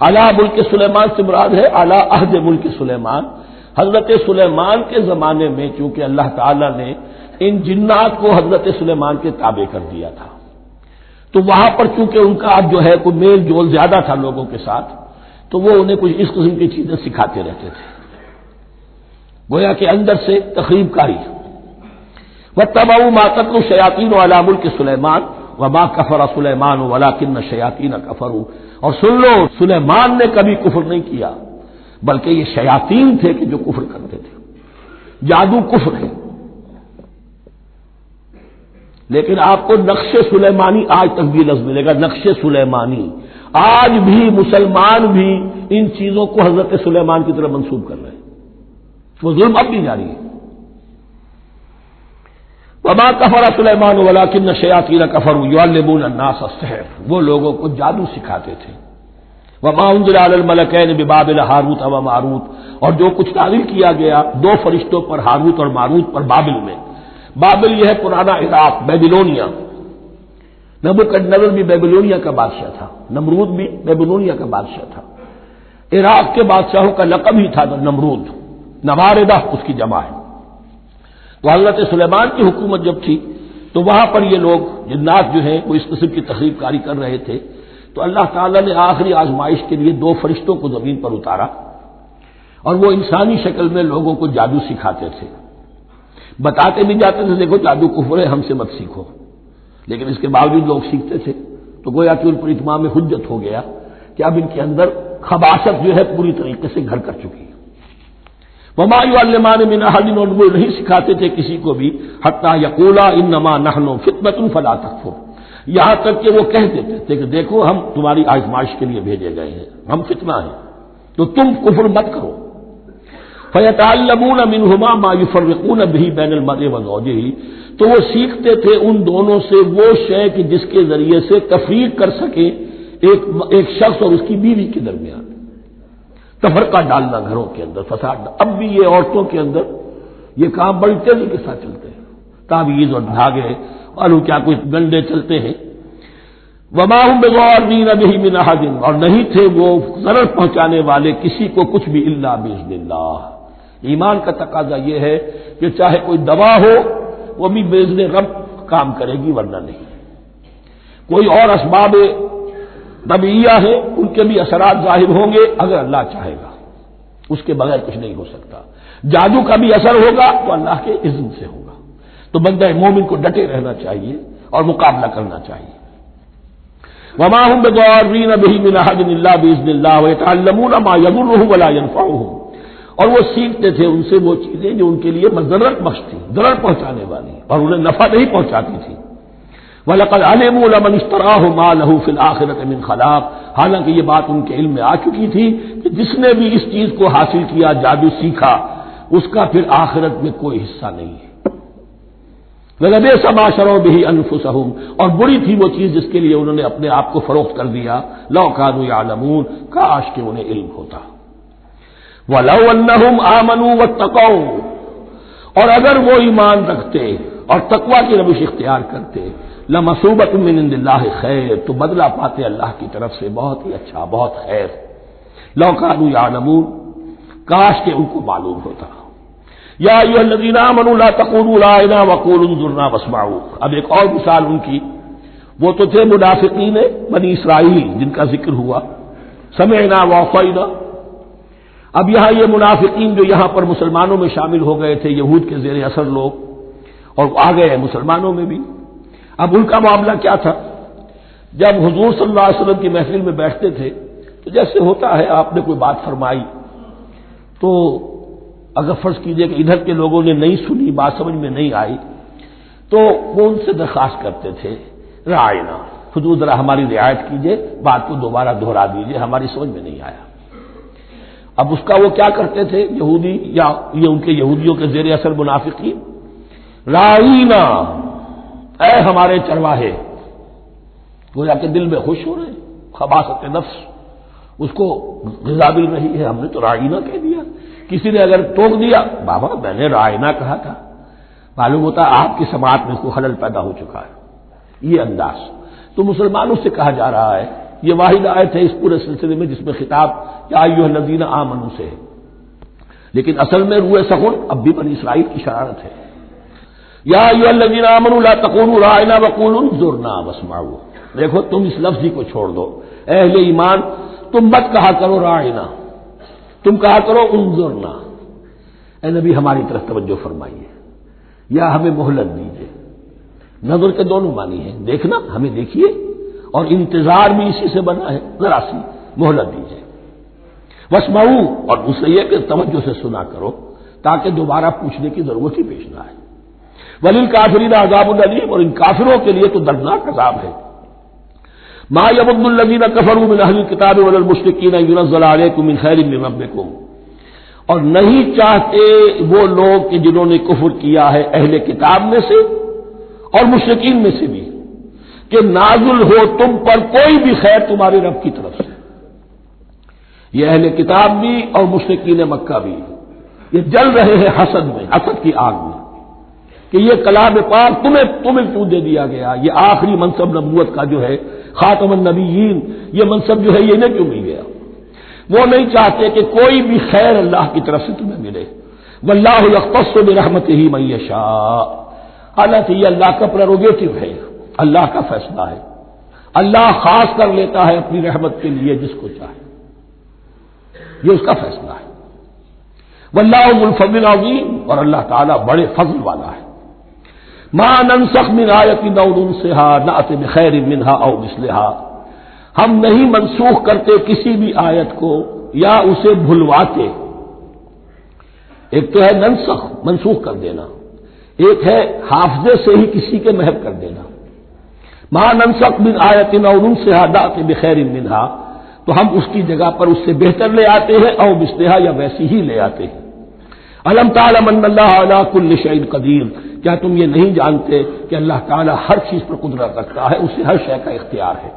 علی ملک سلیمان سے مراد ہے علی عہد ملک سلیمان، حضرت سلیمان کے زمانے میں چونکہ اللہ تعالی نے ان جنات کو حضرت سلیمان کے تابع کر دیا تھا، تو وہاں پر چونکہ ان کا اب جو ہے کوئی میل جول زیادہ تھا لوگوں کے ساتھ، تو وہ انہیں کچھ اس قسم کی چیزیں سکھاتے رہتے تھے، گویا کہ اندر سے تخریب کاری۔ واتبعوا ما تتلو الشیاطین علی ملک سلیمان وما کفر سلیمان ولکن الشیاطین کفروا، اور سن لو، سلیمان نے کبھی کفر نہیں کیا، بلکہ یہ شیاطین تھے کہ جو کفر کرتے تھے۔ جادو کفر ہے، لیکن آپ کو نقش سلیمانی آج تک بھی لفظ ملے گا، نقش سلیمانی۔ آج بھی مسلمان بھی ان چیزوں کو حضرت سلیمان کی طرف منسوب کر رہے ہیں، وہ ظلم اب بھی جاری ہے۔ وما کفر سلیمان ولکن الشیاطین کفروا یعلمون الناس السحر، وہ لوگوں کو جادو سکھاتے تھے۔ وما انزل علی الملکین ببابل ہاروت و ماروت، اور جو کچھ نازل کیا گیا 2 فرشتوں پر، ہاروت اور ماروت پر، بابل میں۔ بابل یہ ہے پرانا عراق، بیبلونیا۔ نبوکدنضر بھی بیبلونیا کا بادشاہ تھا، نمرود بھی بیبلونیا کا بادشاہ تھا۔ عراق کے بادشاہوں کا لقب ہی تھا نمرود، نواردہ اس کی جمع ہے۔ تو حضرت سلیمان کی حکومت جب تھی تو وہاں پر یہ لوگ جنات جو ہیں وہ اس قسم کی تخریب کاری کر رہے تھے، تو اللہ تعالیٰ نے آخری آزمائش کے لیے 2 فرشتوں کو زمین پر اتارا، اور وہ انسانی شکل میں لوگوں کو جادو سکھاتے تھے، بتاتے بھی جاتے تھے دیکھو جادو کفر ہے، ہم سے مت سیکھو، لیکن اس کے باوجود لوگ سیکھتے تھے، تو گویا کہ ان پر اتمام حجت ہو گیا کہ اب ان کے اندر خباثت جو ہے پوری طریقے سے گھر کر چکی ہے۔ وما یعلمان من احد، اور وہ نہیں سکھاتے تھے کسی کو بھی، حتی یقولا انما نحن فتنۃ فلا تکفر، یہاں تک کہ وہ کہہ دیتے تھے کہ دیکھو ہم تمہاری آزمائش کے لیے بھیجے گئے ہیں، ہم فتنہ ہیں، تو تم کفر مت کرو۔ فیتعلمون منہما ما یفرقون به بین المرء وزوجہ، تو وہ سیکھتے تھے ان دونوں سے وہ شے کہ جس کے ذریعے سے تفریق کر سکے ایک شخص اور اس کی بیوی کے درمیان، تفرقہ ڈالنا گھروں کے اندر، فساد۔ اب بھی یہ عورتوں کے اندر یہ کام بڑی تیزی کے ساتھ چلتے ہیں، تعویذ اور دھاگے اور کیا کوئی گنڈے چلتے ہیں۔ وما هم بضارین به من احد، اور نہیں تھے وہ ضرر پہنچانے والے کسی کو کچھ بھی الا باذن اللہ۔ ایمان کا تقاضا یہ ہے کہ چاہے کوئی دوا ہو وہ بھی باذن رب کام کرے گی، ورنہ نہیں۔ کوئی اور اسباب طبیعیہ ہے، ان کے بھی اثرات ظاہر ہوں گے اگر اللہ چاہے گا، اس کے بغیر کچھ نہیں ہو سکتا۔ جادو کا بھی اثر ہوگا تو اللہ کے اذن سے ہوگا، تو بندہ مومن کو ڈٹے رہنا چاہیے اور مقابلہ کرنا چاہیے۔ وما هم بضارین به من احد الا باذن اللہ ويتعلمون ما يضرهم ولا ينفعهم، اور وہ سیکھتے تھے ان سے وہ چیزیں جو ان کے لیے مضرت بخش تھی، ضرر پہنچانے والی، اور انہیں نفع نہیں پہنچاتی تھی۔ وَلَقَدْ عَلِمُوا لَمَنِ اشْتَرَاهُ مَا لَهُ فِي الْآخِرَةِ مِنْ خَلَاقٍ، حالانکہ یہ بات ان کے علم میں آ چکی تھی کہ جس نے بھی اس چیز کو حاصل کیا، جادو سیکھا، اس کا پھر آخرت میں کوئی حصہ نہیں ہے۔ وَلَبِئْسَ مَا شَرَوْا بِهِ أَنفُسَهُمْ، اور بری تھی وہ چیز جس کے لیے انہوں نے اپنے آپ کو فروخت کر دیا، لَوْ كَانُوا يَعْلَمُونَ، کاش کہ انہیں علم ہوتا۔ وَلَوْ أَنَّهُمْ آمَنُوا وَاتَّقَوْا، اور اگر وہ ایمان رکھتے اور تقوی کی روش اختیار کرتے، لَمَثُوبَةٌ مِّنْ عِندِ اللَّهِ خَيْرٌ، تو بدلہ پاتے اللہ کی طرف سے بہت ہی اچھا، بہت خیر۔ لَوْ كَانُوا يَعْلَمُونَ، کاش کہ ان کو معلوم ہوتا۔ یا ایھا الذین آمنوا لا تقولوا رائنا وقولوا انظرنا واسمعوا، اب ایک اور مثال ان کی، وہ تو تھے منافقین بنی اسرائیل جن کا ذکر ہوا، سمعنا وعصینا۔ اب یہاں یہ منافقین جو یہاں پر مسلمانوں میں شامل ہو گئے تھے، یہود کے زیر اثر لوگ، اور آ گئے ہیں مسلمانوں میں بھی، اب ان کا معاملہ کیا تھا؟ جب حضور صلی اللہ علیہ وسلم کی محفل میں بیٹھتے تھے تو جیسے ہوتا ہے آپ نے کوئی بات فرمائی تو اگر فرض کیجئے کہ ادھر کے لوگوں نے نہیں سنی، بات سمجھ میں نہیں آئی، تو وہ ان سے درخواست کرتے تھے رعاینا، حضور ذرا ہماری رعایت کیجئے، بات کو دوبارہ دہرا دیجئے، ہماری سمجھ میں نہیں آیا۔ اب اس کا وہ کیا کرتے تھے یہودی، یا یہ ان کے یہودیوں کے زیر اثر منافقین، رعاینا، اے ہمارے چرواہے، گویا کہ دل میں خوش ہو رہے، خباثت نفس اس کو غذا مل رہی ہے، ہم نے تو رعاینا کہہ دیا۔ کسی نے اگر ٹوک دیا، بابا میں نے رعاینا کہا تھا، معلوم ہوتا آپ کی سماعت میں کوئی خلل پیدا ہو چکا ہے، یہ انداز۔ تو مسلمانوں سے کہا جا رہا ہے، یہ واحد آیت ہے اس پورے سلسلے میں جس میں خطاب یا ایھا الذین آمنوا سے ہے، لیکن اصل میں روئے سخن اب بھی بنی اسرائیل کی شرارت ہے۔ یا ایھا الذین آمنوا لا تقولوا رعاینا وقولوا انظرنا واسمعوا، دیکھو تم اس لفظ کو چھوڑ دو، اے اہل ایمان تم مت کہا کرو رعاینا، تم کہا کرو انظرنا، اے نبی ہماری طرف توجہ فرمائیے یا ہمیں مہلت دیجیے۔ نظر کے دونوں معنی ہیں، دیکھنا ہمیں دیکھیے، اور انتظار بھی اسی سے بنا ہے، ذرا سی مہلت دیجیے۔ واسمعوا، اور دوسرے یہ کہ توجہ سے سنا کرو تاکہ دوبارہ پوچھنے کی ضرورت ہی پیش نہ آئے۔ وللکافرین عذاب الیم، اور ان کافروں کے لیے تو دردناک عذاب ہے۔ ما یود الذین کفروا من اہل الکتاب ولا المشرکین ان ینزل علیکم من خیر من ربکم، اور نہیں چاہتے وہ لوگ کہ جنہوں نے کفر کیا ہے اہل کتاب میں سے اور مشرکین میں سے بھی، کہ نازل ہو تم پر کوئی بھی خیر تمہارے رب کی طرف سے۔ یہ اہل کتاب بھی اور مشرکین مکہ بھی یہ جل رہے ہیں حسد میں، حسد کی آگ میں، کہ یہ کلام پاک تمہیں کیوں دے دیا گیا، یہ آخری منصب نبوت کا جو ہے خاتم النبیین، یہ منصب جو ہے یہ انہیں کیوں مل گیا؟ وہ نہیں چاہتے کہ کوئی بھی خیر اللہ کی طرف سے تمہیں ملے۔ واللہ یختص برحمتہ من یشاء، حالانکہ یہ اللہ کا پریروگیٹو ہے، اللہ کا فیصلہ ہے، اللہ خاص کر لیتا ہے اپنی رحمت کے لیے جس کو چاہے، یہ اس کا فیصلہ ہے۔ واللہ ذو الفضل العظیم، اور اللہ تعالیٰ بڑے فضل والا ہے۔ ما ننسخ من آیۃ او ننسها نأت بخیر منها او مثلها، ہم نہیں منسوخ کرتے کسی بھی آیت کو یا اسے بھلواتے۔ ایک تو ہے ننسخ، منسوخ کر دینا، ایک ہے حافظے سے ہی کسی کے محو کر دینا۔ ما ننسخ من آیۃ او ننسها نأت بخیر منها، تو ہم اس کی جگہ پر اس سے بہتر لے آتے ہیں، او مثلها یا ویسی ہی لے آتے ہیں۔ الم تعلم ان اللہ علی کل شیء قدیر، کیا تم یہ نہیں جانتے کہ اللہ تعالیٰ ہر چیز پر قدرت رکھتا ہے، اسے ہر شے کا اختیار ہے۔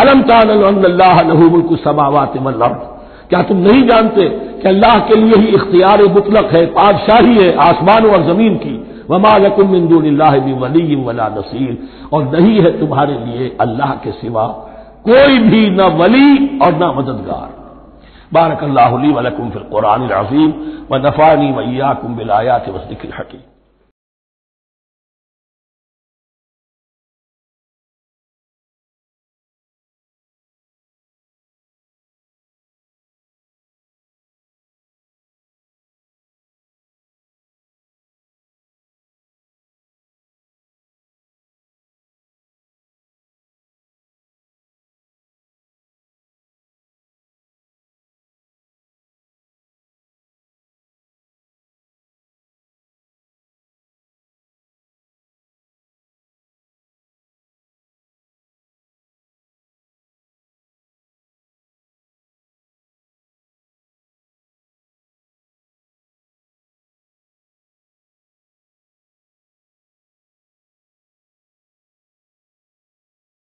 الم تعلم ان اللہ لہ ملک السماوات والارض، کیا تم نہیں جانتے کہ اللہ کے لیے ہی اختیار مطلق ہے، بادشاہی ہے آسمانوں اور زمین کی۔ وما لکم من دون اللہ من ولی ولا نصیر، اور نہیں ہے تمہارے لیے اللہ کے سوا کوئی بھی نہ ولی اور نہ مددگار۔ بارک اللہ لی ولکم فی القرآن العظیم ونفعنی وإیاکم بالآیات والذکر الحکیم۔